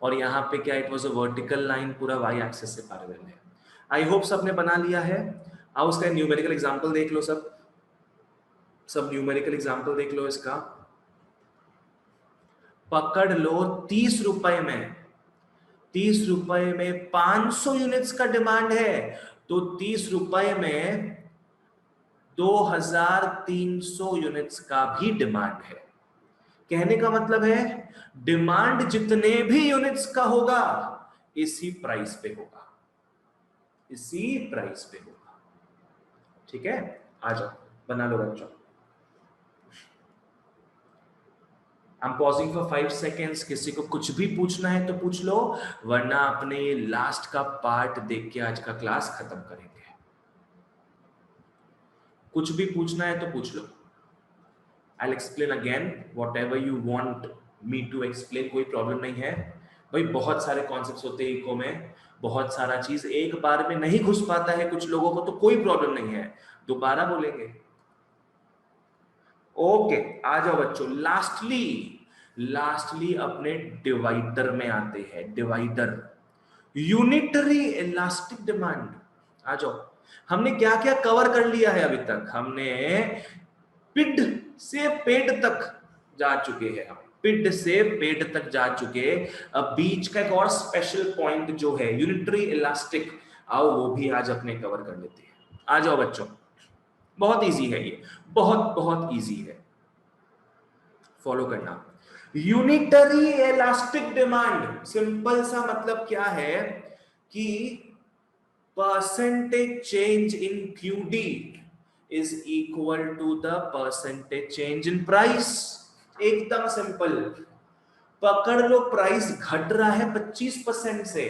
और यहाँ पे क्या, it was a vertical line, पूरा वाई एक्सिस से पैरेलल है। आई होप सबने बना लिया है। आओ उसका न्यूमेरिकल एग्जांपल देख लो, सब न्यूमेरिकल एग्जांपल देख लो इसका। पकड़ लो 30 रुपए में, 30 रुपए में 500 यूनिट्स का डिमांड है, तो 30 रुपए में 2300 यूनिट्स का भी डिमांड है। कहने का मतलब है डिमांड जितने भी यूनिट्स का होगा इसी प्राइस पे होगा, इसी प्राइस पे होगा। ठीक है, आ जाओ बना लो बच्चों। I'm pausing for 5 seconds। किसी को कुछ भी पूछना है तो पूछ लो, वरना अपने ये लास्ट का पार्ट देख के आज का क्लास खत्म करेंगे। कुछ भी पूछना है तो पूछ लो। I'll explain again whatever you want me to explain, कोई प्रॉब्लम नहीं है भाई। बहुत सारे कॉन्सेप्ट्स होते हैं इको में, बहुत सारा चीज एक बार में नहीं घुस पाता है कुछ लोगों को, तो कोई प्रॉब्लम नहीं है, दोबारा बोलेंगे। ओके, आ जाओ बच्चों। लास्टली अपने डिवाइडर में आते हैं। Divider, unitary elastic demand. आ जाओ, हमने क्या क्या कवर कर लिया है अभी तक? हमने पिड से पेड तक जा चुके हैं, हम पिड से पेड तक जा चुके। अब बीच का एक और स्पेशल पॉइंट जो है यूनिटरी इलास्टिक, आओ वो भी आज अपने कवर कर लेते हैं। आ जाओ बच्चों, बहुत इजी है ये, बहुत इजी है, फॉलो करना। यूनिटरी इलास्टिक डिमांड, सिंपल सा मतलब क्या है कि percentage change in QD is equal to the percentage change in price। एकदम सिंपल। पकड़ लो प्राइस घट रहा है 25% से,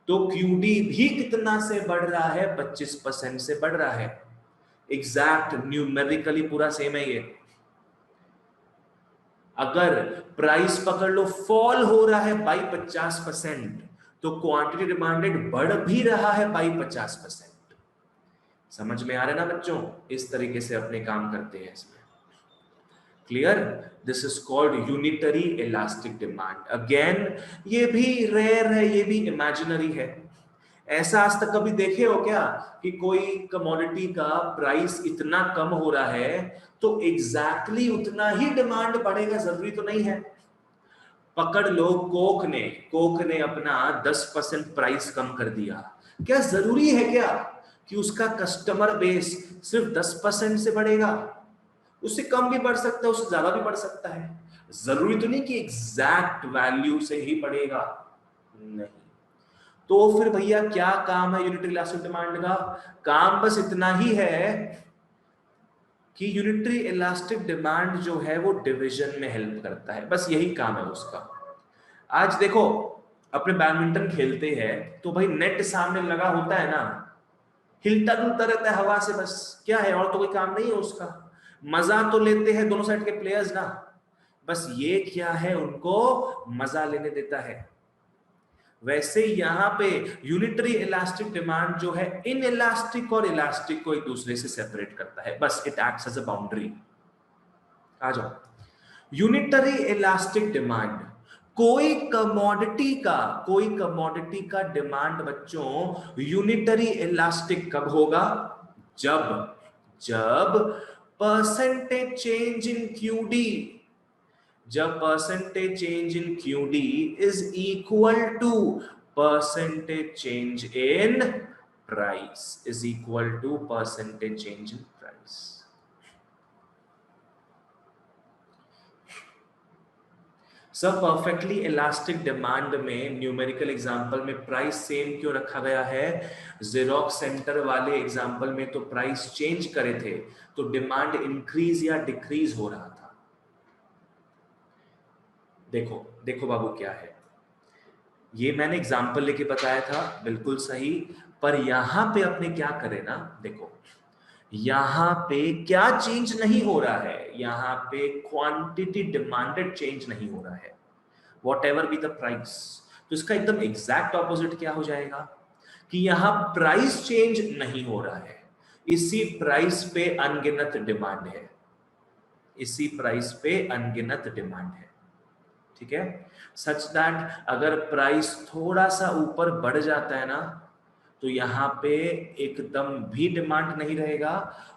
तो QD भी कितना से बढ़ रहा है? 25% से बढ़ रहा है। एग्जैक्ट न्यूमेरिकली पूरा सेम है ये। अगर प्राइस पकड़ लो फॉल हो रहा है बाई 50%, तो क्वांटिटी डिमांडेड बढ़ भी रहा है बाई 50%। समझ में आ रहा है ना बच्चों? इस तरीके से अपने काम करते हैं इसमें। Clear? This is called unitary elastic demand. Again ये भी रेयर है, ये भी इमेजिनरी है। ऐसा आज तक कभी देखे हो क्या कि कोई कमोडिटी का प्राइस इतना कम हो रहा है तो एग्जैक्टली उतना ही डिमांड बढ़ेगा? जरूरी तो नहीं है। पकड़ लो कोक ने अपना 10% प्राइस कम कर दिया, क्या जरूरी है क्या कि उसका कस्टमर बेस सिर्फ 10% से बढ़ेगा? उससे कम भी बढ़ सकता है, उससे ज्यादा भी बढ़ सकता है। जरूरी तो नहीं कि एग्जैक्ट वैल्यू से ही बढ़ेगा, नहीं। तो फिर भैया क्या काम है यूनिटरी इलास्टिक डिमांड का? काम बस इतना ही है कि यूनिटरी इलास्टिक डिमांड जो है वो डिवीजन में हेल्प करता है, बस यही काम है उसका। आज देखो अपने बैडमिंटन खेलते हैं तो भाई नेट सामने लगा होता है ना, हिलता डुलता रहता है हवा से, बस क्या है, और तो कोई काम नहीं है उसका। मजा तो लेते हैं दोनों साइड के प्लेयर्स ना, बस ये क्या है, उनको मजा लेने देता है। वैसे यहां पे यूनिटरी इलास्टिक डिमांड जो है इन इलास्टिक और इलास्टिक को एक दूसरे से सेपरेट करता है, बस it acts as a boundary. आ जाओ, यूनिटरी इलास्टिक डिमांड, कोई कमोडिटी का डिमांड बच्चों यूनिटरी इलास्टिक कब होगा? जब परसेंटेज चेंज इन QD, जब percentage change in QD is equal to percentage change in price, is equal to percentage change in price. सब परफेक्टली इलास्टिक डिमांड में न्यूमेरिकल एग्जांपल में प्राइस सेम क्यों रखा गया है? जेरोक्स सेंटर वाले एग्जांपल में तो प्राइस चेंज करे थे तो डिमांड इंक्रीज या डिक्रीज हो रहा था। देखो बाबू क्या है, ये मैंने एग्जांपल लेके बताया था, बिल्कुल सही। पर यहां पे अपने क्या करें ना, देखो यहां पे क्या चेंज नहीं हो रहा है, यहां पे क्वांटिटी डिमांडेड चेंज नहीं हो रहा है, what ever be the price. तो इसका एकदम एग्जैक्ट ऑपोजिट क्या हो जाएगा कि यहां प्राइस चेंज नहीं हो रहा है, इसी प्राइस पे अनगिनत डिमांड है, इसी प्राइस पे अनगिनत डिमांड है। ठीक है, सच दैट अगर प्राइस थोड़ा सा ऊपर बढ़ जाता है ना तो यहाँ पे एकदम भी डिमांड नहीं रहेगा,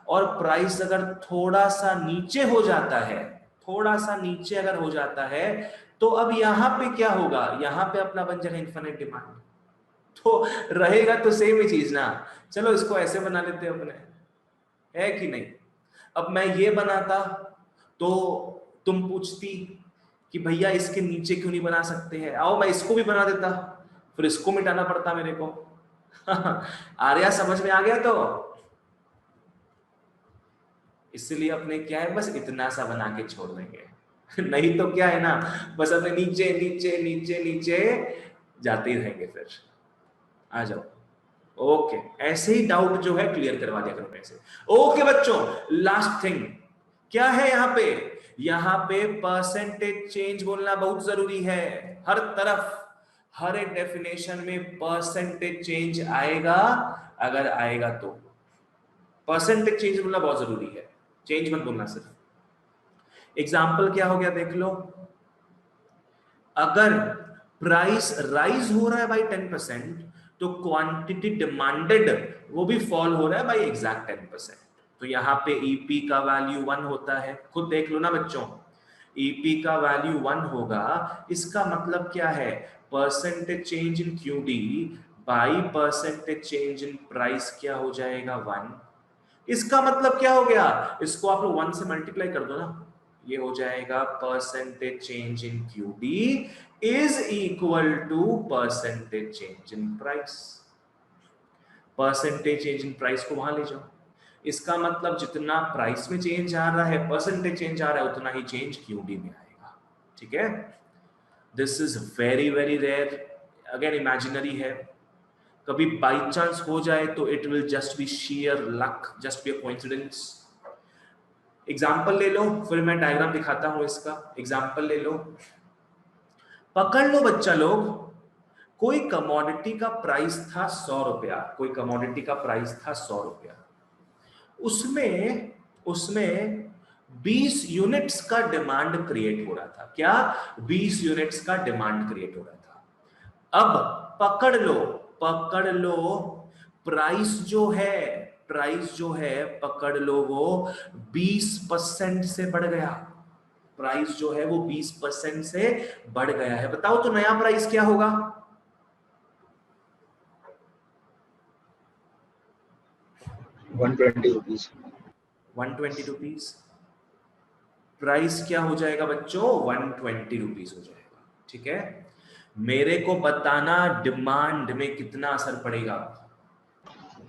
और प्राइस अगर थोड़ा सा नीचे हो जाता है, थोड़ा सा नीचे अगर हो जाता है तो अब यहाँ पे क्या होगा, यहाँ पे अपना बन जाएगा इन्फिनिट डिमांड। तो रहेगा तो सेम ही चीज ना। चलो इसको ऐसे बना लेते हैं अपने, है कि नहीं? अब मैं ये बनाता तो तुम पूछती कि भैया इसके नीचे क्यों नहीं बना सकते हैं, आओ मैं इसको भी बना देता, फिर इसको मिटाना पड़ता मेरे को। आर्या समझ में आ गया? तो इसलिए अपने क्या है, बस इतना सा बना के छोड़ देंगे। नहीं तो क्या है ना, बस अपने नीचे नीचे नीचे नीचे जाते ही रहेंगे। फिर आ जाओ। ओके, ऐसे ही डाउट जो है क्लियर करवा दिया करो ऐसे। ओके बच्चों, लास्ट थिंग क्या है यहाँ पे परसेंटेज चेंज बोलना बहुत जरूरी है। हर तरफ हर एक डेफिनेशन में परसेंटेज चेंज आएगा, अगर आएगा तो परसेंटेज चेंज बोलना बहुत जरूरी है, चेंज मत बोलना सिर्फ। एग्जाम्पल क्या हो गया देख लो, अगर प्राइस राइज हो रहा है बाई 10%, तो क्वांटिटी डिमांडेड वो भी फॉल हो रहा है बाई एग्जैक्ट 10%। तो यहाँ पे ईपी का वैल्यू 1 होता है, खुद देख लो ना बच्चों, ईपी का वैल्यू 1 होगा, इसका मतलब क्या है, percentage change in QD by percentage change in price क्या हो जाएगा 1। इसका मतलब क्या हो गया, इसको आप लोग 1 से मल्टीप्लाई कर दो ना, ये हो जाएगा percentage change in QD is equal to percentage change in price. Percentage change in price को वहां ले जाओ, इसका मतलब जितना प्राइस में चेंज आ रहा है, परसेंटेज चेंज आ रहा है, उतना ही चेंज क्यूडी में आएगा। ठीक है, this is very very rare, again imaginary है, कभी बाई चांस हो जाए तो it will just be sheer luck, just be a coincidence. Example ले लो, फिर मैं डायग्राम दिखाता हूं इसका। एग्जाम्पल ले लो, पकड़ लो बच्चा लोग, कोई कमोडिटी का प्राइस था 100 रुपया, कोई कमोडिटी का प्राइस था 100 रुपया, उसमें 20 यूनिट्स का डिमांड क्रिएट हो रहा था। क्या? 20 यूनिट्स का डिमांड क्रिएट हो रहा था। अब पकड़ लो प्राइस जो है पकड़ लो वो 20% से बढ़ गया, प्राइस जो है वो 20% से बढ़ गया है। बताओ तो नया प्राइस क्या होगा? ₹120। 120 रुपीज। प्राइस क्या हो जाएगा बच्चों? 120 रुपीज हो जाएगा। ठीक है, मेरे को बताना डिमांड में कितना असर पड़ेगा?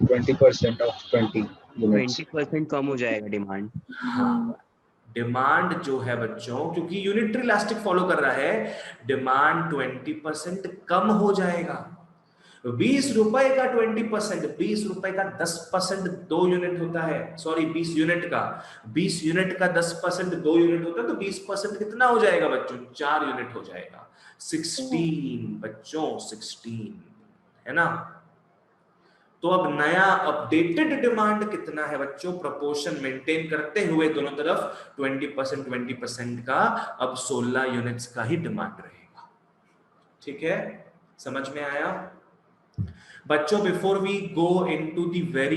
20% ऑफ 20 यूनिट्स। 20% कम हो जाएगा डिमांड। हाँ, डिमांड जो है बच्चों, क्योंकि यूनिटरी इलास्टिक फॉलो कर रहा है, डिमांड 20% कम हो जाएगा। 20 रुपए का 20%, 20 रुपए का 10% 2 यूनिट होता है, सॉरी 20 यूनिट का 10% 2 यूनिट होता है, तो 20% कितना हो जाएगा बच्चों? 4 यूनिट हो जाएगा। 16 बच्चों, 16 है ना। तो अब नया अपडेटेड डिमांड कितना है बच्चों? प्रोपोर्शन मेंटेन करते हुए दोनों तरफ 20% का, अब 16 यूनिट्स का ही डिमांड रहेगा। ठीक है, समझ में आया बच्चों? Before we go into the very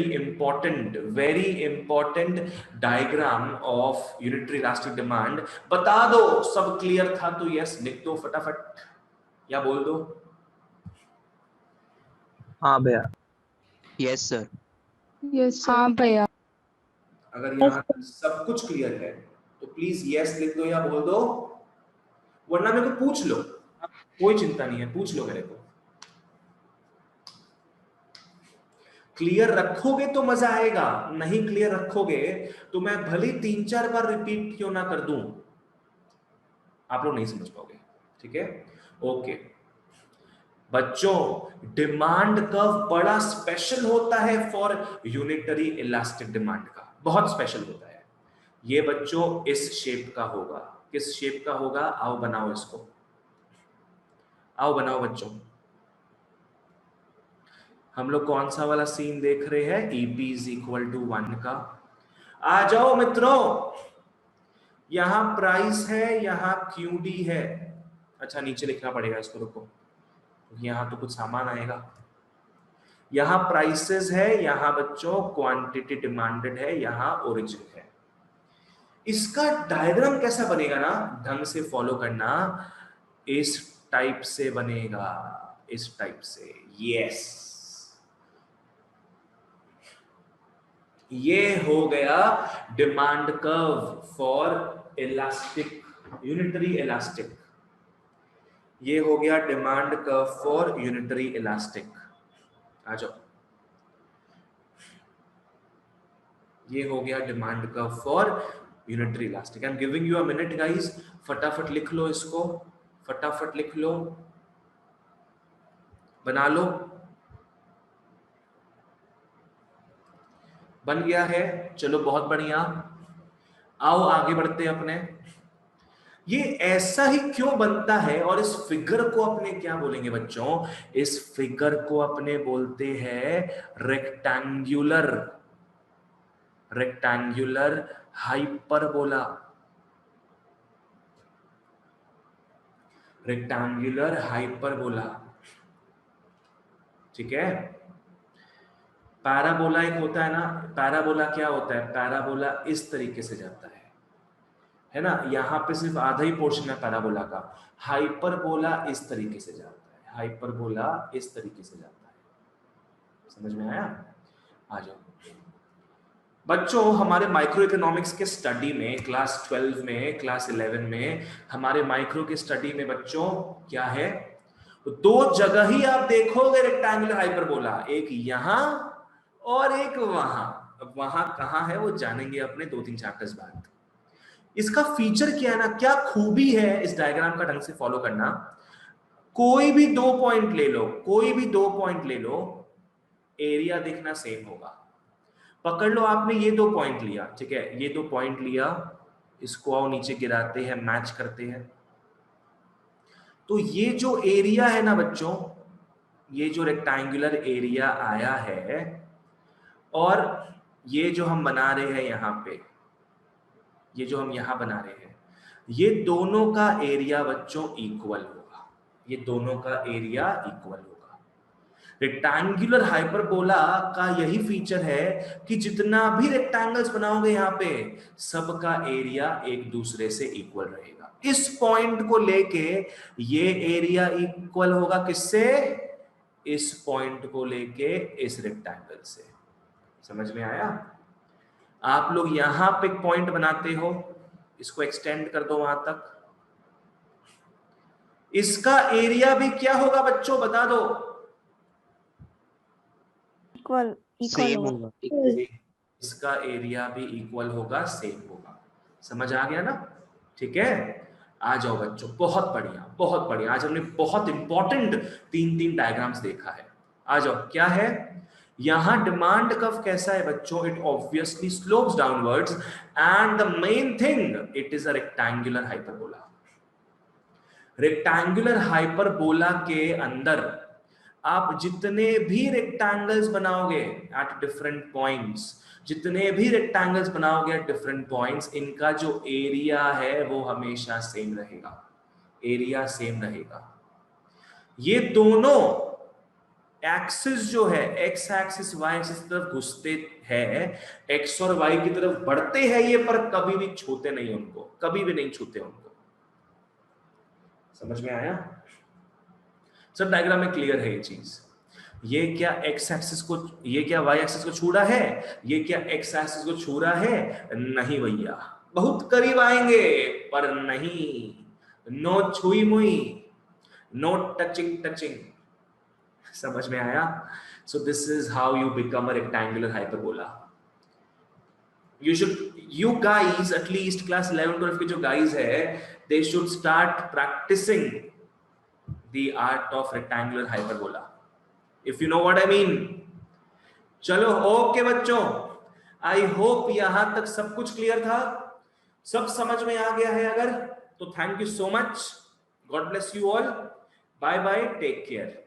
important diagram of unitary elastic demand, बता दो सब क्लियर था तो यस लिख दो फटाफट, या बोल दो हाँ भैया। Yes sir. यस हाँ भैया। अगर यहाँ सब कुछ क्लियर है तो प्लीज यस लिख दो या बोल दो, वरना मेरे को पूछ लो, कोई चिंता नहीं है, पूछ लो मेरे को। क्लियर रखोगे तो मजा आएगा, नहीं क्लियर रखोगे तो मैं भले 3-4 बार रिपीट क्यों ना कर दूं, आप लोग नहीं समझ पाओगे। ठीक है, ओके बच्चों, डिमांड कर्व बड़ा स्पेशल होता है फॉर यूनिटरी इलास्टिक डिमांड का, बहुत स्पेशल होता है। ये बच्चों इस शेप का होगा। किस शेप का होगा? आओ बनाओ इसको, आओ बनाओ बच्चों। हम लोग कौन सा वाला सीन देख रहे हैं? EP इज इक्वल टू 1 का। आ जाओ मित्रों, यहां प्राइस है, यहां QD है। अच्छा नीचे लिखना पड़ेगा इसको, रुको, यहां तो कुछ सामान आएगा। यहां प्राइसेस है, यहां बच्चों क्वांटिटी डिमांडेड है, यहां ओरिजिन है। इसका डायग्राम कैसा बनेगा ना, ढंग से फॉलो करना, इस टाइप से बनेगा, इस टाइप से। यस, ये हो गया demand curve for elastic unitary elastic, ये हो गया demand curve for unitary elastic. आ जाओ, ये हो गया demand curve for unitary elastic. I am giving you a minute guys, फटाफट लिख लो इसको, फटाफट लिख लो, बना लो। बन गया है, चलो बहुत बढ़िया। आओ आगे बढ़ते हैं अपने। ये ऐसा ही क्यों बनता है और इस फिगर को अपने क्या बोलेंगे बच्चों? इस फिगर को अपने बोलते हैं rectangular, rectangular hyperbola, rectangular hyperbola. ठीक है, पैराबोला एक होता है ना, पैराबोला क्या होता है? पैराबोला इस तरीके से जाता है ना, यहां पे सिर्फ आधा ही पोर्शन है पैराबोला का। हाइपरबोला इस तरीके से जाता है, हाइपरबोला इस तरीके से जाता है। समझ में आया? आ जाओ बच्चों, हमारे माइक्रो इकोनॉमिक्स के स्टडी में क्लास 12 में, क्लास 11 में, हमारे माइक्रो के स्टडी में बच्चों क्या है? दो जगह ही आप देखोगे रेक्टेंगुलर हाइपरबोला, एक यहां और एक वहां। अब वहां कहां है वो जानेंगे अपने 2-3 चैप्टर्स बाद। इसका फीचर क्या है ना, क्या खूबी है इस डायग्राम का, ढंग से फॉलो करना। कोई भी 2 पॉइंट ले लो, कोई भी 2 पॉइंट ले लो, एरिया देखना सेम होगा। पकड़ लो आपने ये 2 पॉइंट लिया, ठीक है, ये 2 पॉइंट लिया, इसको आओ नीचे गिराते हैं, मैच करते हैं। तो ये जो एरिया है ना बच्चों, ये जो रेक्टेंगुलर एरिया आया है और ये जो हम बना रहे हैं यहां पे, ये जो हम यहां बना रहे हैं, ये दोनों का एरिया बच्चों इक्वल होगा, ये दोनों का एरिया इक्वल होगा। रेक्टेंगुलर हाइपरबोला का यही फीचर है कि जितना भी रेक्टेंगल्स बनाओगे यहां पे, सबका एरिया एक दूसरे से इक्वल रहेगा। इस पॉइंट को लेके ये एरिया इक्वल होगा किससे? इस पॉइंट को लेके इस रेक्टेंगल से। समझ में आया? आप लोग यहां पे एक पॉइंट बनाते हो, इसको एक्सटेंड कर दो वहां तक, इसका एरिया भी क्या होगा बच्चों बता दो? इक्वल सेम होगा। इसका एरिया भी इक्वल होगा, सेम होगा। समझ आ गया ना? ठीक है, आ जाओ बच्चों, बहुत बढ़िया बहुत बढ़िया। आज हमने बहुत इंपॉर्टेंट 3 डायग्राम्स देखा है। आ जाओ, क्या है यहां डिमांड कर्व कैसा है बच्चों? It obviously slopes downwards and the main thing it is a rectangular hyperbola. Rectangular hyperbola के अंदर आप जितने भी रेक्टेंगल्स बनाओगे एट डिफरेंट पॉइंट्स, जितने भी रेक्टेंगल्स बनाओगे एट डिफरेंट पॉइंट्स, इनका जो एरिया है वो हमेशा सेम रहेगा, एरिया सेम रहेगा। ये दोनों एक्सिस जो है, एक्स एक्सिस वाई एक्सिस की तरफ घुसते हैं, एक्स और वाई की तरफ बढ़ते हैं ये, पर कभी भी छूते नहीं उनको, कभी भी नहीं छूते उनको। समझ में आया? सब डायग्राम में क्लियर है ये चीज। ये क्या एक्स एक्सिस को, ये क्या वाई एक्सिस को छू रहा है? ये क्या एक्स एक्सिस को छू रहा है? नहीं भैया, बहुत करीब आएंगे पर नहीं, नो छुई मुई, नो टचिंग टचिंग। समझ में आया? So this is how you become a rectangular hyperbola. you guys at least class 11-12 के जो guys है, they should start practicing the art of rectangular hyperbola, if you know what I mean. चलो ओके बच्चों, आई होप यहां तक सब कुछ क्लियर था, सब समझ में आ गया है। अगर तो thank you so much, god bless you all, bye bye, take care.